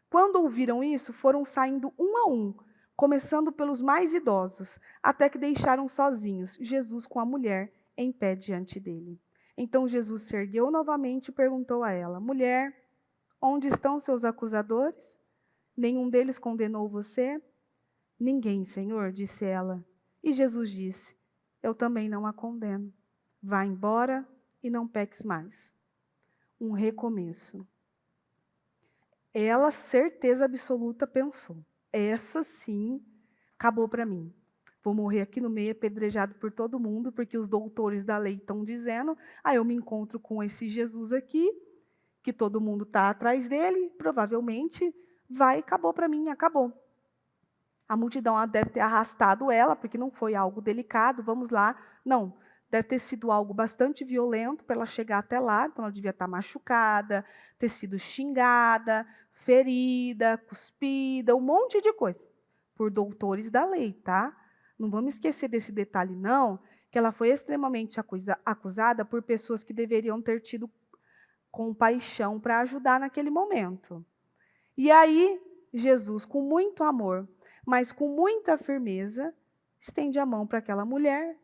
Quando ouviram isso, foram saindo um a um, começando pelos mais idosos, até que deixaram sozinhos Jesus com a mulher em pé diante dele. Então Jesus se ergueu novamente e perguntou a ela, mulher, onde estão seus acusadores? Nenhum deles condenou você? Ninguém, Senhor, disse ela. E Jesus disse, eu também não a condeno. Vá embora e não peques mais. Um recomeço. Ela, certeza absoluta, pensou, essa sim acabou para mim. Vou morrer aqui no meio, apedrejado por todo mundo, porque os doutores da lei estão dizendo, aí eu me encontro com esse Jesus aqui, que todo mundo está atrás dele, provavelmente acabou para mim, acabou. A multidão deve ter arrastado ela, porque não foi algo delicado, vamos lá. Não, deve ter sido algo bastante violento para ela chegar até lá, então ela devia estar machucada, ter sido xingada, ferida, cuspida, um monte de coisa, por doutores da lei, tá? Não vamos esquecer desse detalhe, não, que ela foi extremamente acusada por pessoas que deveriam ter tido compaixão para ajudar naquele momento. E aí, Jesus, com muito amor, mas com muita firmeza, estende a mão para aquela mulher.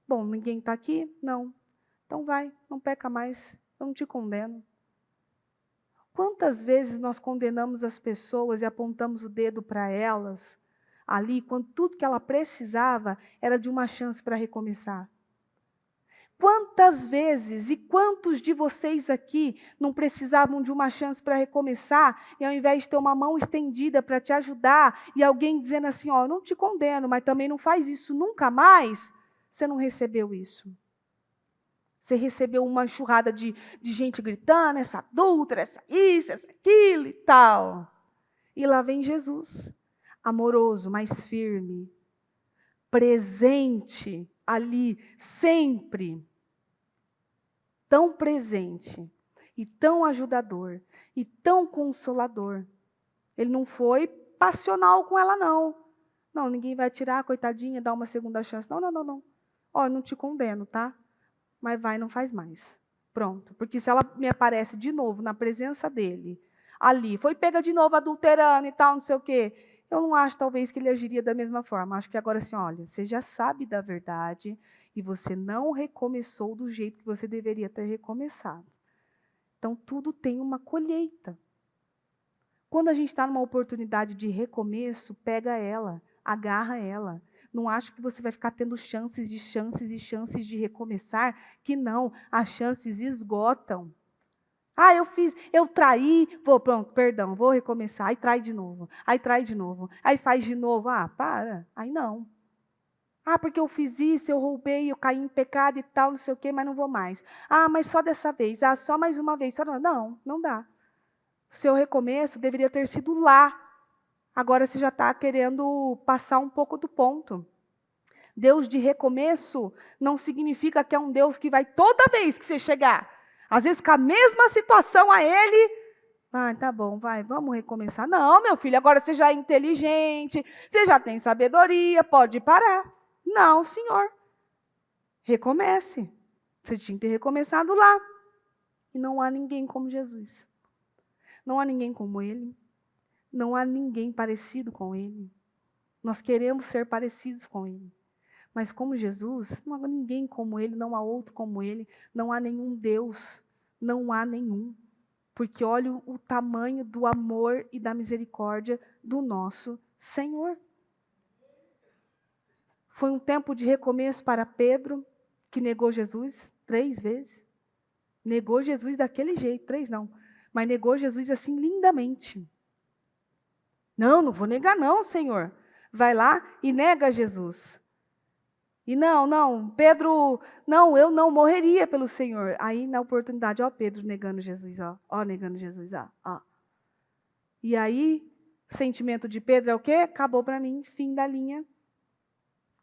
Bom, ninguém está aqui? Não. Então vai, não peca mais, eu não te condeno. Quantas vezes nós condenamos as pessoas e apontamos o dedo para elas, ali, quando tudo que ela precisava era de uma chance para recomeçar? Quantas vezes e quantos de vocês aqui não precisavam de uma chance para recomeçar e ao invés de ter uma mão estendida para te ajudar e alguém dizendo assim, ó, eu não te condeno, mas também não faz isso nunca mais, você não recebeu isso. Você recebeu uma enxurrada de gente gritando, essa adúltera, essa isso, essa aquilo e tal. E lá vem Jesus, amoroso, mais firme, presente ali, sempre. Tão presente, e tão ajudador, e tão consolador. Ele não foi passional com ela, não. Não, ninguém vai tirar, coitadinha, dar uma segunda chance. Não, não, não, não. ó, eu não te condeno, tá? Mas vai e não faz mais. Pronto. Porque se ela me aparece de novo na presença dele, ali, foi pega de novo adulterando e tal, não sei o quê, eu não acho talvez que ele agiria da mesma forma. Acho que agora assim, olha, você já sabe da verdade e você não recomeçou do jeito que você deveria ter recomeçado. Então, tudo tem uma colheita. Quando a gente está numa oportunidade de recomeço, pega ela, agarra ela. Não acha que você vai ficar tendo chances de recomeçar, que não, as chances esgotam. Ah, eu traí, pronto, perdão, vou recomeçar. Aí trai de novo, aí faz de novo. Ah, para, aí não. Ah, porque eu fiz isso, eu roubei, eu caí em pecado e tal, não sei o quê, mas não vou mais. Ah, mas só dessa vez, só mais uma vez. Não dá. O seu recomeço deveria ter sido lá. Agora você já está querendo passar um pouco do ponto. Deus de recomeço não significa que é um Deus que vai toda vez que você chegar, às vezes com a mesma situação a Ele, tá bom, vamos recomeçar. Não, meu filho, agora você já é inteligente, você já tem sabedoria, pode parar. Não, senhor. Recomece. Você tinha que ter recomeçado lá. E não há ninguém como Jesus. Não há ninguém como Ele. Não há ninguém parecido com Ele. Nós queremos ser parecidos com Ele. Mas como Jesus, não há ninguém como Ele, não há outro como Ele, não há nenhum Deus, não há nenhum. Porque olha o tamanho do amor e da misericórdia do nosso Senhor. Foi um tempo de recomeço para Pedro, que negou Jesus 3 vezes. Negou Jesus daquele jeito, 3 não, mas negou Jesus assim lindamente. Não vou negar não, Senhor. Vai lá e nega Jesus. E Pedro, eu não morreria pelo Senhor. Aí na oportunidade, Pedro negando Jesus, negando Jesus, ó. E aí, sentimento de Pedro é o quê? Acabou para mim, fim da linha.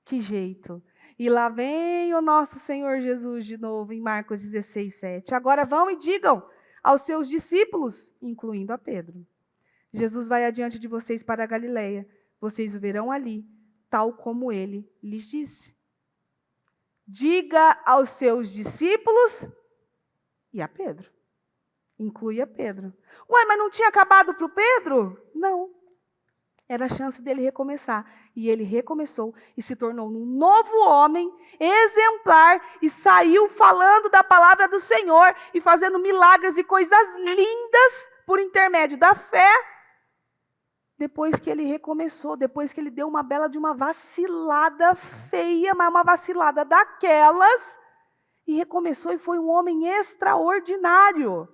Que jeito. E lá vem o nosso Senhor Jesus de novo, em Marcos 16, 7. Agora vão e digam aos seus discípulos, incluindo a Pedro. Jesus vai adiante de vocês para a Galileia. Vocês o verão ali, tal como ele lhes disse. Diga aos seus discípulos e a Pedro. Inclui a Pedro. Mas não tinha acabado para o Pedro? Não. Era a chance dele recomeçar. E ele recomeçou e se tornou um novo homem, exemplar, e saiu falando da palavra do Senhor e fazendo milagres e coisas lindas por intermédio da fé. Depois que ele recomeçou, depois que ele deu uma bela de uma vacilada feia, mas uma vacilada daquelas, e recomeçou e foi um homem extraordinário.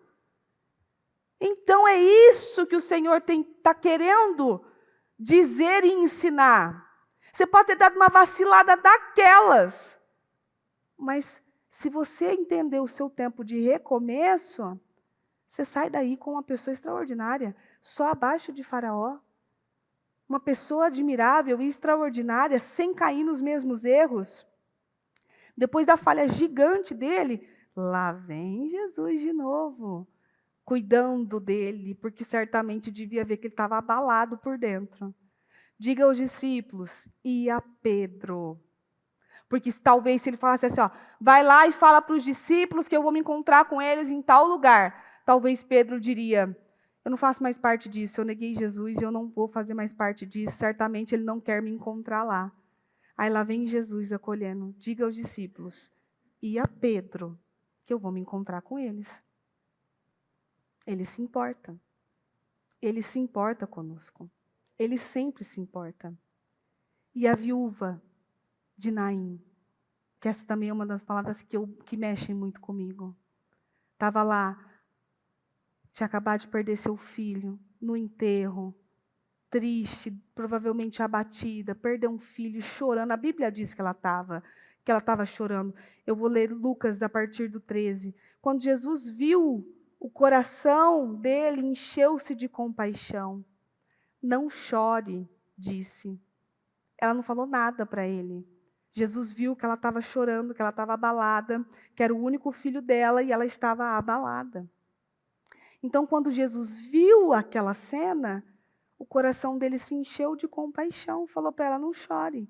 Então é isso que o Senhor está querendo dizer e ensinar. Você pode ter dado uma vacilada daquelas, mas se você entender o seu tempo de recomeço, você sai daí com uma pessoa extraordinária, só abaixo de Faraó. Uma pessoa admirável e extraordinária, sem cair nos mesmos erros. Depois da falha gigante dele, lá vem Jesus de novo, cuidando dele, porque certamente devia ver que ele estava abalado por dentro. Diga aos discípulos e a Pedro. Porque talvez se ele falasse assim, vai lá e fala para os discípulos que eu vou me encontrar com eles em tal lugar. Talvez Pedro diria, eu não faço mais parte disso, eu neguei Jesus e eu não vou fazer mais parte disso, certamente ele não quer me encontrar lá. Aí lá vem Jesus acolhendo, diga aos discípulos e a Pedro que eu vou me encontrar com eles. Ele se importa. Ele se importa conosco. Ele sempre se importa. E a viúva de Naim, que essa também é uma das palavras que mexem muito comigo. Estava lá, tinha acabado de perder seu filho no enterro, triste, provavelmente abatida, perdeu um filho, chorando. A Bíblia diz que ela estava chorando. Eu vou ler Lucas a partir do 13. Quando Jesus viu, o coração dele encheu-se de compaixão. Não chore, disse. Ela não falou nada para ele. Jesus viu que ela estava chorando, que ela estava abalada, que era o único filho dela e ela estava abalada. Então, quando Jesus viu aquela cena, o coração dele se encheu de compaixão, falou para ela, não chore.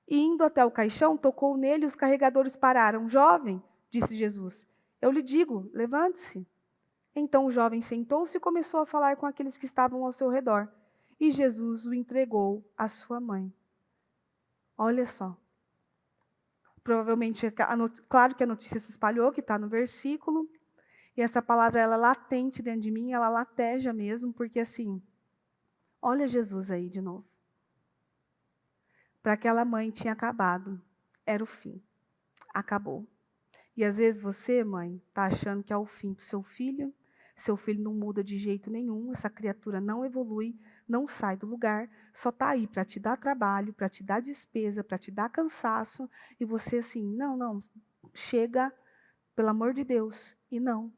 E indo até o caixão, tocou nele e os carregadores pararam. Jovem, disse Jesus, eu lhe digo, levante-se. Então o jovem sentou-se e começou a falar com aqueles que estavam ao seu redor. E Jesus o entregou à sua mãe. Olha só. Provavelmente, claro que a notícia se espalhou, que está no versículo. E essa palavra, ela é latente dentro de mim, ela lateja mesmo, porque assim, olha Jesus aí de novo. Para aquela mãe tinha acabado, era o fim, acabou. E às vezes você, mãe, está achando que é o fim para o seu filho não muda de jeito nenhum, essa criatura não evolui, não sai do lugar, só está aí para te dar trabalho, para te dar despesa, para te dar cansaço, e você assim, não, chega, pelo amor de Deus, e não.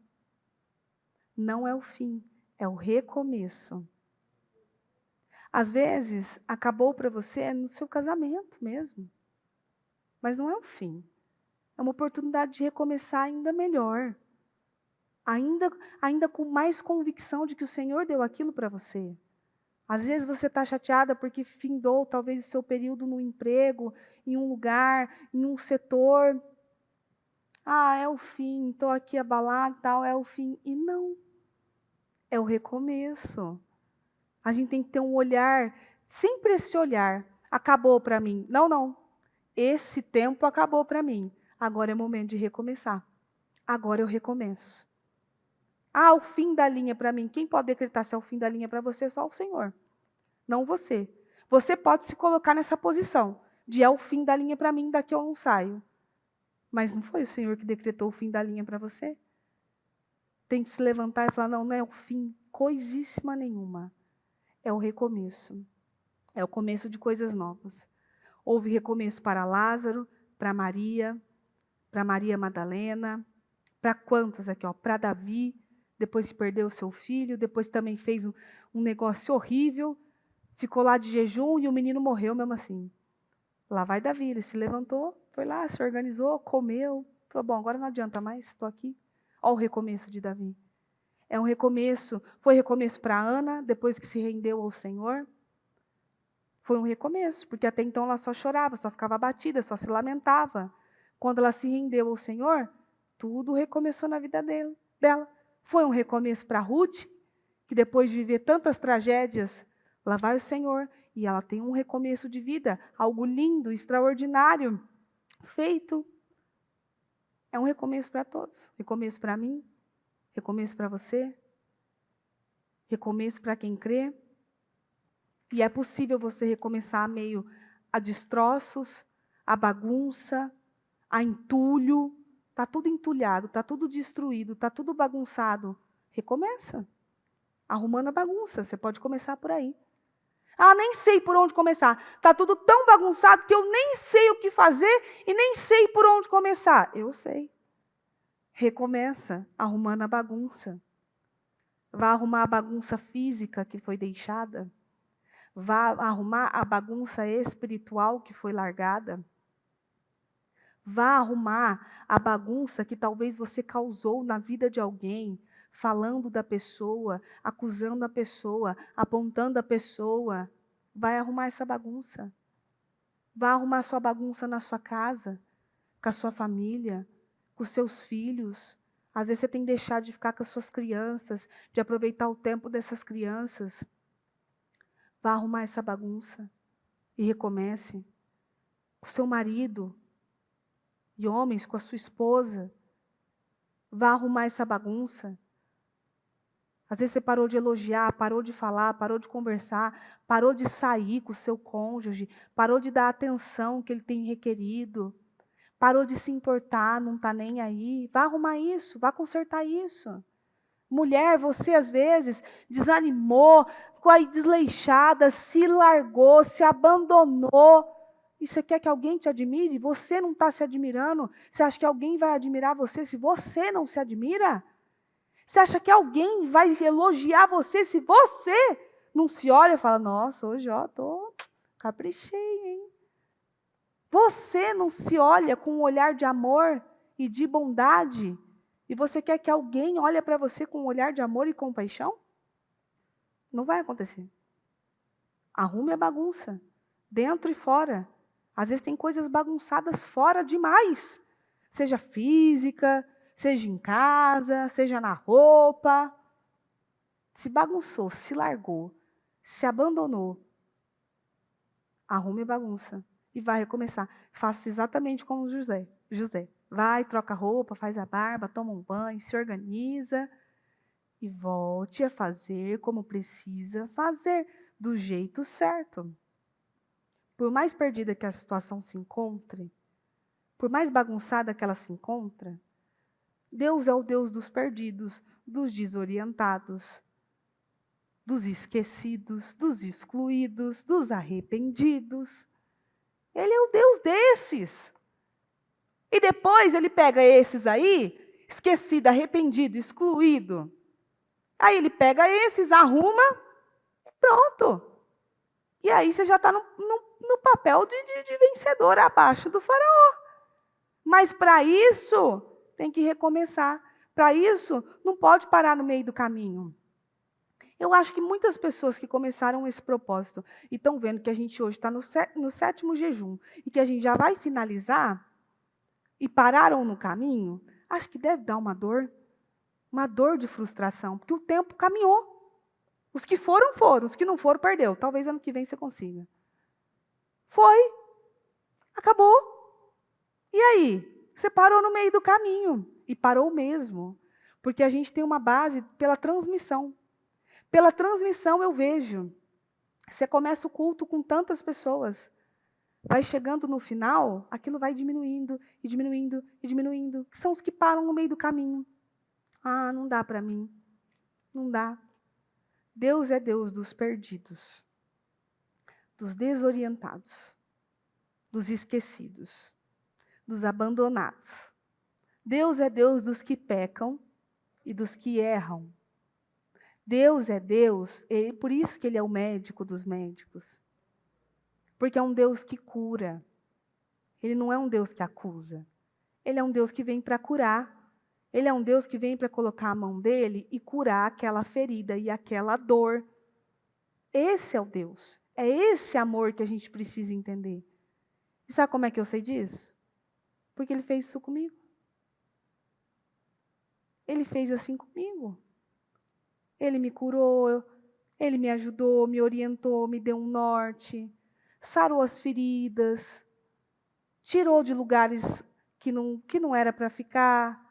Não é o fim, é o recomeço. Às vezes, acabou para você no seu casamento mesmo. Mas não é o fim. É uma oportunidade de recomeçar ainda melhor. Ainda com mais convicção de que o Senhor deu aquilo para você. Às vezes você está chateada porque findou talvez o seu período no emprego, em um lugar, em um setor. É o fim, estou aqui abalado, tal, é o fim. E não. É o recomeço. A gente tem que ter um olhar, sempre esse olhar. Acabou para mim. Não. Esse tempo acabou para mim. Agora é momento de recomeçar. Agora eu recomeço. O fim da linha para mim. Quem pode decretar se é o fim da linha para você? Só o Senhor. Não você. Você pode se colocar nessa posição de é o fim da linha para mim, daqui eu não saio. Mas não foi o Senhor que decretou o fim da linha para você? Tem que se levantar e falar, não é o fim, coisíssima nenhuma. É o recomeço. É o começo de coisas novas. Houve recomeço para Lázaro, para Maria Madalena, para quantos aqui? Para Davi, depois que perdeu o seu filho, depois também fez um negócio horrível, ficou lá de jejum e o menino morreu mesmo assim. Lá vai Davi, ele se levantou, foi lá, se organizou, comeu, falou, bom, agora não adianta mais, estou aqui. Olha o recomeço de Davi. É um recomeço, foi recomeço para Ana, depois que se rendeu ao Senhor. Foi um recomeço, porque até então ela só chorava, só ficava abatida, só se lamentava. Quando ela se rendeu ao Senhor, tudo recomeçou na vida dela. Foi um recomeço para Ruth, que depois de viver tantas tragédias, lá vai o Senhor, e ela tem um recomeço de vida, algo lindo, extraordinário, feito. É um recomeço para todos. Recomeço para mim, recomeço para você, recomeço para quem crê. E é possível você recomeçar meio a destroços, a bagunça, a entulho. Está tudo entulhado, está tudo destruído, está tudo bagunçado. Recomeça. Arrumando a bagunça, você pode começar por aí. Nem sei por onde começar. Está tudo tão bagunçado que eu nem sei o que fazer e nem sei por onde começar. Eu sei. Recomeça arrumando a bagunça. Vai arrumar a bagunça física que foi deixada. Vá arrumar a bagunça espiritual que foi largada. Vá arrumar a bagunça que talvez você causou na vida de alguém, falando da pessoa, acusando a pessoa, apontando a pessoa. Vai arrumar essa bagunça. Vá arrumar sua bagunça na sua casa, com a sua família, com os seus filhos. Às vezes você tem que deixar de ficar com as suas crianças, de aproveitar o tempo dessas crianças. Vá arrumar essa bagunça e recomece. Com o seu marido, e homens, com a sua esposa. Vá arrumar essa bagunça. Às vezes você parou de elogiar, parou de falar, parou de conversar, parou de sair com o seu cônjuge, parou de dar a atenção que ele tem requerido, parou de se importar, não está nem aí. Vá arrumar isso, vá consertar isso. Mulher, você às vezes desanimou, ficou aí desleixada, se largou, se abandonou. E você quer que alguém te admire? Você não está se admirando? Você acha que alguém vai admirar você se você não se admira? Você acha que alguém vai elogiar você se você não se olha e fala, nossa, hoje caprichei, hein? Você não se olha com um olhar de amor e de bondade? E você quer que alguém olhe para você com um olhar de amor e compaixão? Não vai acontecer. Arrume a bagunça, dentro e fora. Às vezes tem coisas bagunçadas fora demais. Seja física, seja em casa, seja na roupa. Se bagunçou, se largou, se abandonou, arrume a bagunça e vai recomeçar. Faça exatamente como José. Vai, troca a roupa, faz a barba, toma um banho, se organiza e volte a fazer como precisa fazer, do jeito certo. Por mais perdida que a situação se encontre, por mais bagunçada que ela se encontre, Deus é o Deus dos perdidos, dos desorientados, dos esquecidos, dos excluídos, dos arrependidos. Ele é o Deus desses. E depois ele pega esses aí, esquecido, arrependido, excluído. Aí ele pega esses, arruma, pronto. E aí você já está no papel de vencedor abaixo do faraó. Mas para isso, tem que recomeçar. Para isso, não pode parar no meio do caminho. Eu acho que muitas pessoas que começaram esse propósito e estão vendo que a gente hoje está no 7º jejum e que a gente já vai finalizar e pararam no caminho, acho que deve dar uma dor de frustração, porque o tempo caminhou. Os que foram, os que não foram, perdeu. Talvez ano que vem você consiga. Foi, acabou. E aí? Você parou no meio do caminho, e parou mesmo, porque a gente tem uma base pela transmissão. Pela transmissão eu vejo. Você começa o culto com tantas pessoas. Vai chegando no final, aquilo vai diminuindo, e diminuindo, e diminuindo. Que são os que param no meio do caminho. Ah, não dá para mim. Não dá. Deus é Deus dos perdidos, dos desorientados, dos esquecidos, dos abandonados. Deus é Deus dos que pecam e dos que erram. Deus é Deus, por isso que Ele é o médico dos médicos. Porque é um Deus que cura. Ele não é um Deus que acusa. Ele é um Deus que vem para curar. Ele é um Deus que vem para colocar a mão dele e curar aquela ferida e aquela dor. Esse é o Deus. É esse amor que a gente precisa entender. E sabe como é que eu sei disso? Porque Ele fez isso comigo. Ele fez assim comigo. Ele me curou, Ele me ajudou, me orientou, me deu um norte, sarou as feridas, tirou de lugares que não era para ficar,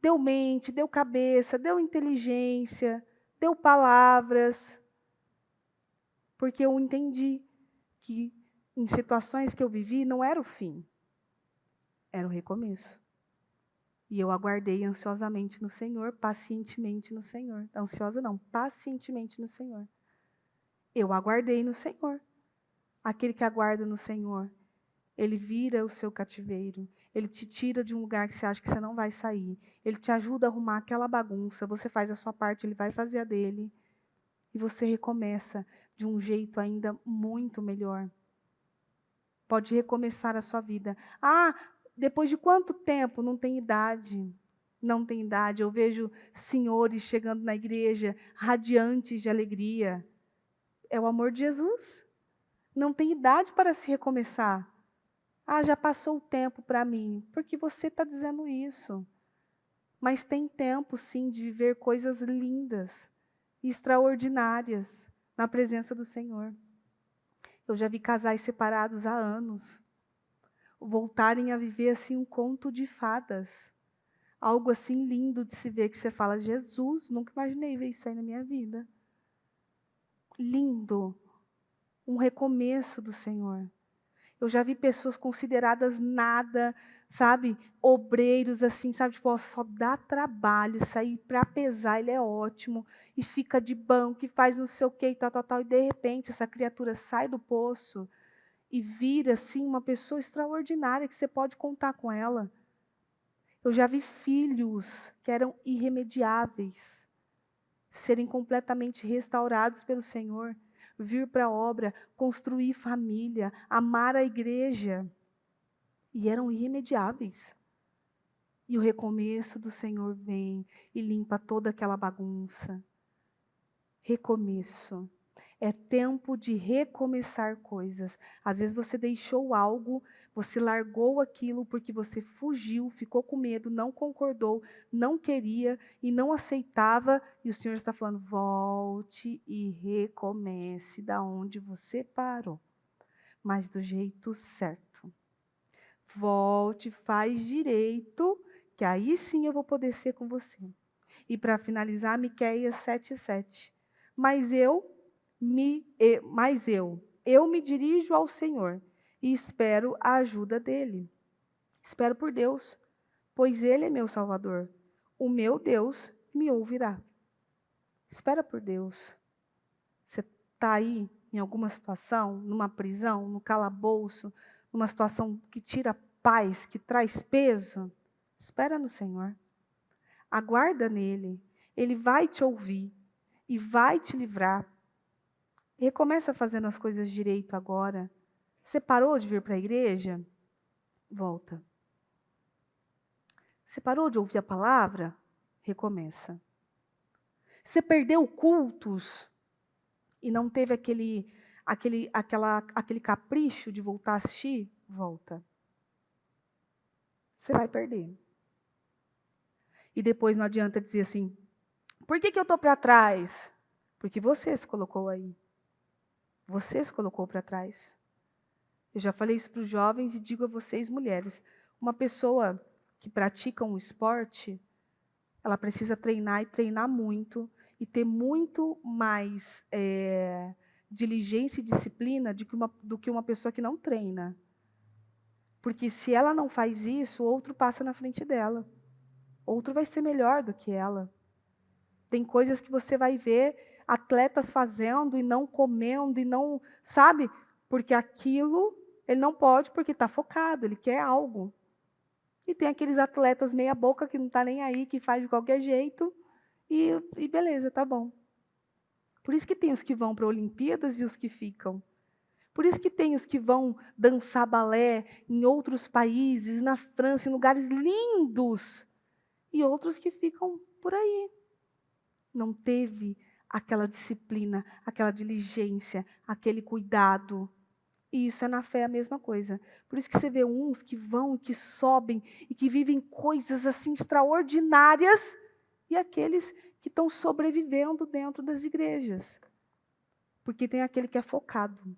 deu mente, deu cabeça, deu inteligência, deu palavras, porque eu entendi que em situações que eu vivi não era o fim, era o recomeço. E eu aguardei ansiosamente no Senhor, pacientemente no Senhor. Ansiosa não, pacientemente no Senhor. Eu aguardei no Senhor. Aquele que aguarda no Senhor, Ele vira o seu cativeiro. Ele te tira de um lugar que você acha que você não vai sair. Ele te ajuda a arrumar aquela bagunça. Você faz a sua parte, Ele vai fazer a dele. E você recomeça de um jeito ainda muito melhor. Pode recomeçar a sua vida. Ah, depois de quanto tempo? Não tem idade. Não tem idade. Eu vejo senhores chegando na igreja radiantes de alegria. É o amor de Jesus. Não tem idade para se recomeçar. Ah, já passou o tempo para mim. Porque você está dizendo isso. Mas tem tempo, sim, de viver coisas lindas e extraordinárias na presença do Senhor. Eu já vi casais separados há anos voltarem a viver assim um conto de fadas. Algo assim lindo de se ver, que você fala, Jesus, nunca imaginei ver isso aí na minha vida. Lindo. Um recomeço do Senhor. Eu já vi pessoas consideradas nada, sabe? Obreiros assim, sabe? Tipo, só dá trabalho, sair para pesar, ele é ótimo. E fica de banco, e faz não sei o que, e tal. E de repente essa criatura sai do poço e vira assim uma pessoa extraordinária, que você pode contar com ela. Eu já vi filhos que eram irremediáveis serem completamente restaurados pelo Senhor, vir para a obra, construir família, amar a igreja, e eram irremediáveis. E o recomeço do Senhor vem e limpa toda aquela bagunça. Recomeço. É tempo de recomeçar coisas. Às vezes você deixou algo, você largou aquilo porque você fugiu, ficou com medo, não concordou, não queria e não aceitava. E o Senhor está falando: volte e recomece da onde você parou, mas do jeito certo. Volte, faz direito, que aí sim eu vou poder ser com você. E para finalizar, Miqueias 7:7. Eu me dirijo ao Senhor e espero a ajuda dele. Espero por Deus, pois ele é meu Salvador. O meu Deus me ouvirá. Espera por Deus. Você está aí em alguma situação, numa prisão, no calabouço, numa situação que tira paz, que traz peso? Espera no Senhor. Aguarda nele. Ele vai te ouvir e vai te livrar. Recomeça fazendo as coisas direito agora. Você parou de vir para a igreja? Volta. Você parou de ouvir a palavra? Recomeça. Você perdeu cultos e não teve aquele capricho de voltar a assistir? Volta. Você vai perder. E depois não adianta dizer assim, por que eu estou para trás? Porque você se colocou aí. Você se colocou para trás. Eu já falei isso para os jovens e digo a vocês, mulheres. Uma pessoa que pratica um esporte, ela precisa treinar e treinar muito e ter muito mais diligência e disciplina do que uma pessoa que não treina. Porque se ela não faz isso, outro passa na frente dela. Outro vai ser melhor do que ela. Tem coisas que você vai ver atletas fazendo e não comendo e não, sabe? Porque aquilo ele não pode porque está focado, ele quer algo. E tem aqueles atletas meia boca que não está nem aí, que faz de qualquer jeito e beleza, tá bom. Por isso que tem os que vão para Olimpíadas e os que ficam. Por isso que tem os que vão dançar balé em outros países, na França, em lugares lindos, e outros que ficam por aí. Não teve aquela disciplina, aquela diligência, aquele cuidado. E isso é na fé a mesma coisa. Por isso que você vê uns que vão, que sobem e que vivem coisas assim extraordinárias e aqueles que estão sobrevivendo dentro das igrejas. Porque tem aquele que é focado.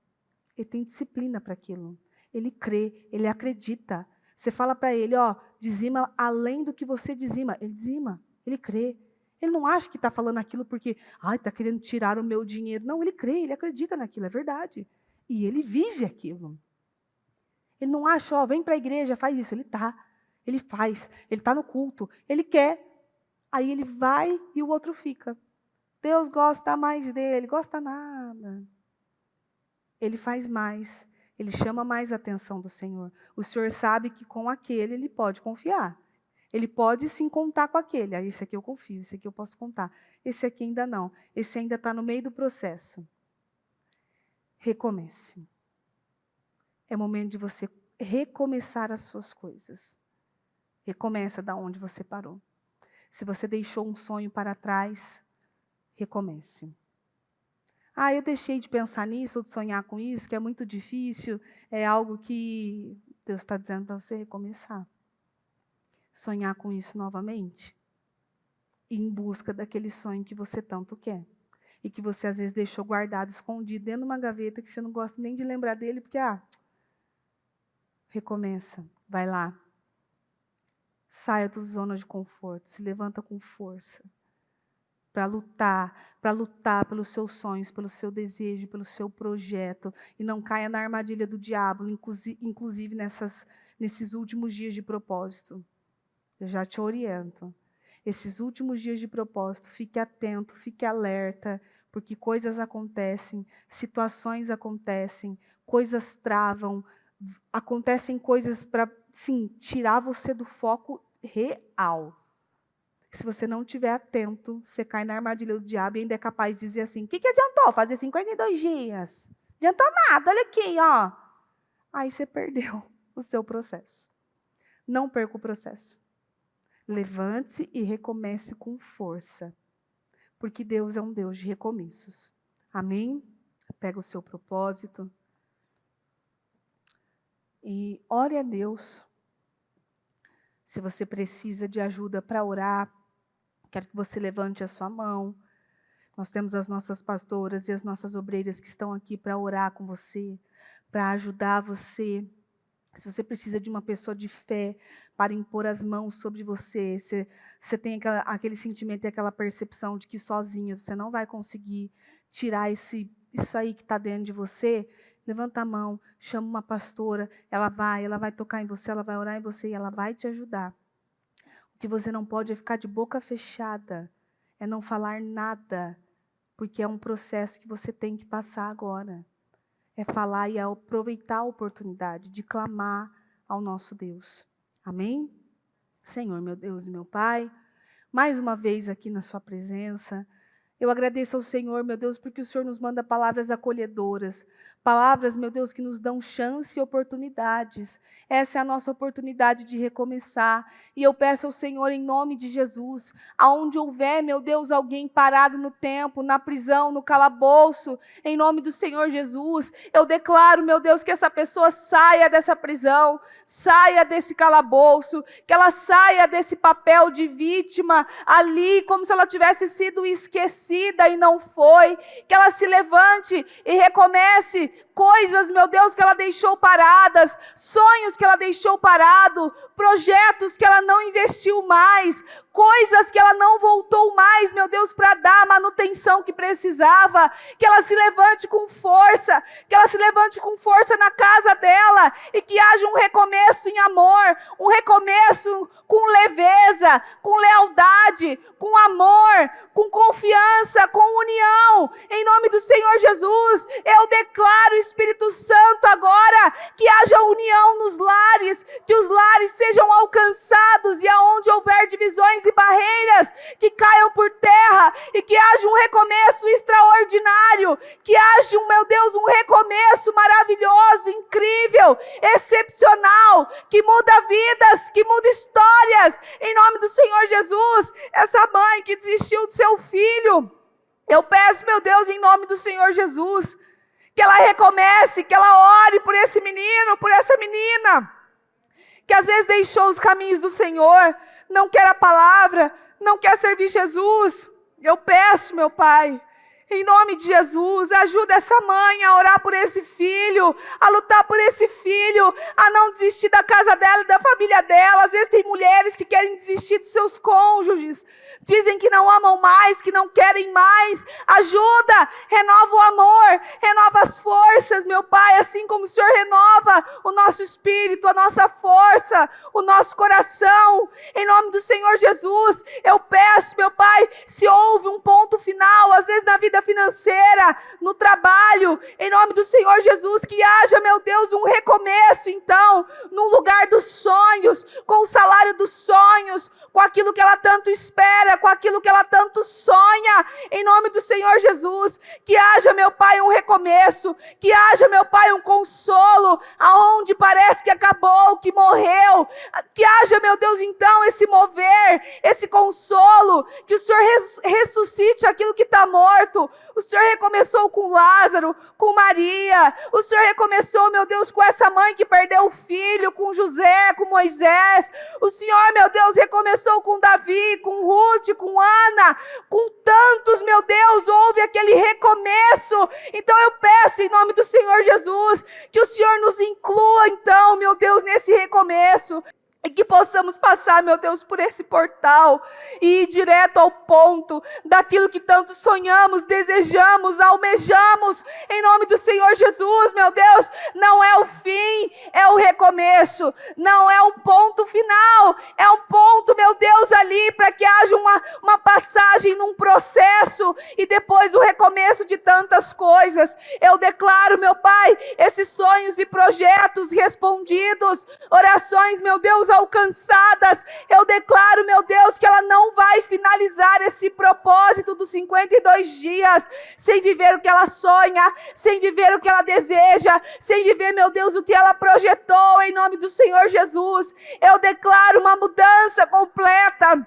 Ele tem disciplina para aquilo. Ele crê, ele acredita. Você fala para ele, ó, dizima além do que você dizima. Ele dizima, ele crê. Ele não acha que está falando aquilo porque, está querendo tirar o meu dinheiro. Não, ele crê, ele acredita naquilo, é verdade. E ele vive aquilo. Ele não acha, ó, vem para a igreja, faz isso. Ele faz, ele está no culto, ele quer. Aí ele vai e o outro fica. Deus gosta mais dele, gosta nada. Ele faz mais, ele chama mais a atenção do Senhor. O Senhor sabe que com aquele ele pode confiar. Ele pode sim contar com aquele. Esse aqui eu confio, esse aqui eu posso contar. Esse aqui ainda não. Esse ainda está no meio do processo. Recomece. É momento de você recomeçar as suas coisas. Recomeça da onde você parou. Se você deixou um sonho para trás, recomece. Eu deixei de pensar nisso, ou de sonhar com isso, que é muito difícil, é algo que Deus está dizendo para você recomeçar. Sonhar com isso novamente. E em busca daquele sonho que você tanto quer. E que você às vezes deixou guardado, escondido dentro de uma gaveta que você não gosta nem de lembrar dele, porque, recomeça, vai lá. Saia da zona de conforto, se levanta com força. Para lutar pelos seus sonhos, pelo seu desejo, pelo seu projeto. E não caia na armadilha do diabo, inclusive nesses últimos dias de propósito. Eu já te oriento. Esses últimos dias de propósito, fique atento, fique alerta, porque coisas acontecem, situações acontecem, coisas travam, acontecem coisas para, sim, tirar você do foco real. Se você não estiver atento, você cai na armadilha do diabo e ainda é capaz de dizer assim, o que adiantou fazer 52 dias? Não adiantou nada, olha aqui, ó. Aí você perdeu o seu processo. Não perca o processo. Levante-se e recomece com força. Porque Deus é um Deus de recomeços. Amém? Pega o seu propósito e ore a Deus. Se você precisa de ajuda para orar, quero que você levante a sua mão. Nós temos as nossas pastoras e as nossas obreiras que estão aqui para orar com você, para ajudar você. Se você precisa de uma pessoa de fé para impor as mãos sobre você, você tem aquele sentimento e aquela percepção de que sozinho você não vai conseguir tirar isso aí que está dentro de você, levanta a mão, chama uma pastora, ela vai tocar em você, ela vai orar em você e ela vai te ajudar. O que você não pode é ficar de boca fechada, é não falar nada, porque é um processo que você tem que passar agora. É falar e aproveitar a oportunidade de clamar ao nosso Deus. Amém? Senhor, meu Deus e meu Pai, mais uma vez aqui na sua presença, eu agradeço ao Senhor, meu Deus, porque o Senhor nos manda palavras acolhedoras, palavras, meu Deus, que nos dão chance e oportunidades. Essa é a nossa oportunidade de recomeçar. E eu peço ao Senhor, em nome de Jesus, aonde houver, meu Deus, alguém parado no tempo, na prisão, no calabouço, em nome do Senhor Jesus, eu declaro, meu Deus, que essa pessoa saia dessa prisão, saia desse calabouço, que ela saia desse papel de vítima ali, como se ela tivesse sido esquecida e não foi, que ela se levante e recomece coisas, meu Deus, que ela deixou paradas, sonhos que ela deixou parado, projetos que ela não investiu mais, coisas que ela não voltou mais, meu Deus, para dar a manutenção que precisava, que ela se levante com força, que ela se levante com força na casa dela e que haja um recomeço em amor, um recomeço com leveza, com lealdade, com amor, com confiança, com união, em nome do Senhor Jesus. Eu declaro, Espírito Santo, agora, que haja união nos lares, que os lares sejam alcançados e aonde houver divisões e barreiras, que caiam por terra e que haja um recomeço extraordinário, que haja, meu Deus, um recomeço maravilhoso, incrível, excepcional, que muda vidas, que muda histórias, em nome do Senhor Jesus. Essa mãe que desistiu do seu filho, eu peço, meu Deus, em nome do Senhor Jesus, que ela recomece, que ela ore por esse menino, por essa menina, que às vezes deixou os caminhos do Senhor, não quer a palavra, não quer servir Jesus. Eu peço, meu Pai, em nome de Jesus, ajuda essa mãe a orar por esse filho, a lutar por esse filho, a não desistir da casa dela e da família dela. Às vezes tem mulheres que querem desistir dos seus cônjuges, dizem que não amam mais, que não querem mais. Ajuda, renova o amor, renova as forças, meu Pai, assim como o Senhor renova o nosso espírito, a nossa força, o nosso coração. Em nome do Senhor Jesus, eu peço, meu Pai, se houve um ponto final, às vezes na vida financeira, no trabalho, em nome do Senhor Jesus, que haja, meu Deus, um recomeço, então, no lugar dos sonhos, com o salário dos sonhos, com aquilo que ela tanto espera, com aquilo que ela tanto sonha, em nome do Senhor Jesus, que haja, meu Pai, um recomeço, que haja, meu Pai, um consolo, aonde parece que acabou, que morreu, que haja, meu Deus, então, esse mover, esse consolo, que o Senhor ressuscite aquilo que está morto. O Senhor recomeçou com Lázaro, com Maria. O Senhor recomeçou, meu Deus, com essa mãe que perdeu o filho, com José, com Moisés. O Senhor, meu Deus, recomeçou com Davi, com Ruth, com Ana, com tantos, meu Deus, houve aquele recomeço. Então eu peço em nome do Senhor Jesus, que o Senhor nos inclua então, meu Deus, nesse recomeço. E que possamos passar, meu Deus, por esse portal e ir direto ao ponto daquilo que tanto sonhamos, desejamos, almejamos. Em nome do Senhor Jesus, meu Deus, não é o fim, é o recomeço. Não é um ponto final, é um ponto, meu Deus, ali para que haja uma passagem num processo e depois o recomeço de tantas coisas. Eu declaro, meu Pai, esses sonhos e projetos respondidos, orações, meu Deus, alcançadas. Eu declaro, meu Deus, que ela não vai finalizar esse propósito dos 52 dias sem viver o que ela sonha, sem viver o que ela deseja, sem viver, meu Deus, o que ela projetou, em nome do Senhor Jesus. Eu declaro uma mudança completa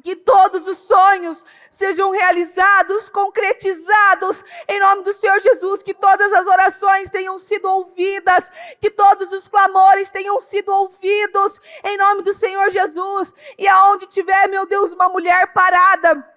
Que todos os sonhos sejam realizados, concretizados, em nome do Senhor Jesus. Que todas as orações tenham sido ouvidas, que todos os clamores tenham sido ouvidos, em nome do Senhor Jesus. E aonde tiver, meu Deus, uma mulher parada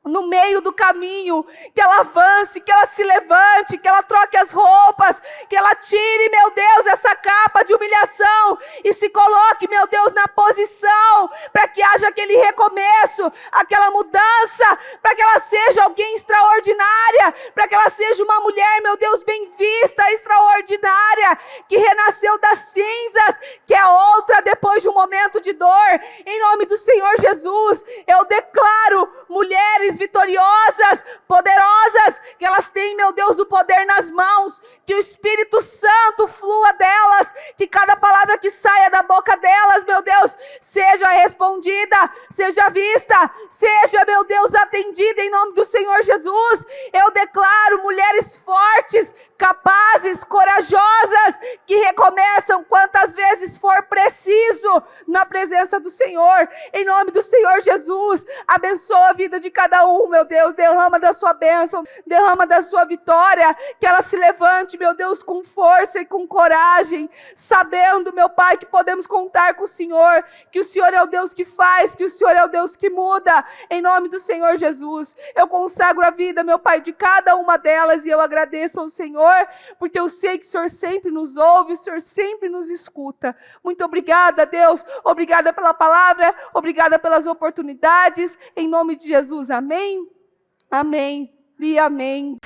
no meio do caminho, que ela avance, que ela se levante, que ela troque as roupas, que ela tire, meu Deus, essa capa de humilhação e se coloque, meu Deus, na posição, para que haja aquele recomeço, aquela mudança, para que ela seja alguém extraordinária, para que ela seja uma mulher, meu Deus, bem vista, extraordinária, que renasceu das cinzas, que é outra depois de um momento de dor. Em nome do Senhor Jesus, eu declaro mulheres vitoriosas, poderosas, que elas têm, meu Deus, o poder nas mãos, que o Espírito Santo flua delas, que cada palavra que saia da boca delas, meu Deus, seja respondida, seja vista, seja, meu Deus, atendida em nome do Senhor Jesus. Eu declaro mulheres fortes, capazes, corajosas, que recomeçam quantas vezes for preciso na presença do Senhor, em nome do Senhor Jesus. Abençoa a vida de cada um, meu Deus, derrama da sua bênção, derrama da sua vitória, que ela se levante, meu Deus, com força e com coragem, sabendo, meu Pai, que podemos contar com o Senhor, que o Senhor é o Deus que faz, que o Senhor é o Deus que muda, em nome do Senhor Jesus. Eu consagro a vida, meu Pai, de cada uma delas, e eu agradeço ao Senhor, porque eu sei que o Senhor sempre nos ouve, o Senhor sempre nos escuta. Muito obrigada, Deus, obrigada pela palavra, obrigada pelas oportunidades, em nome de Jesus, amém, amém e amém.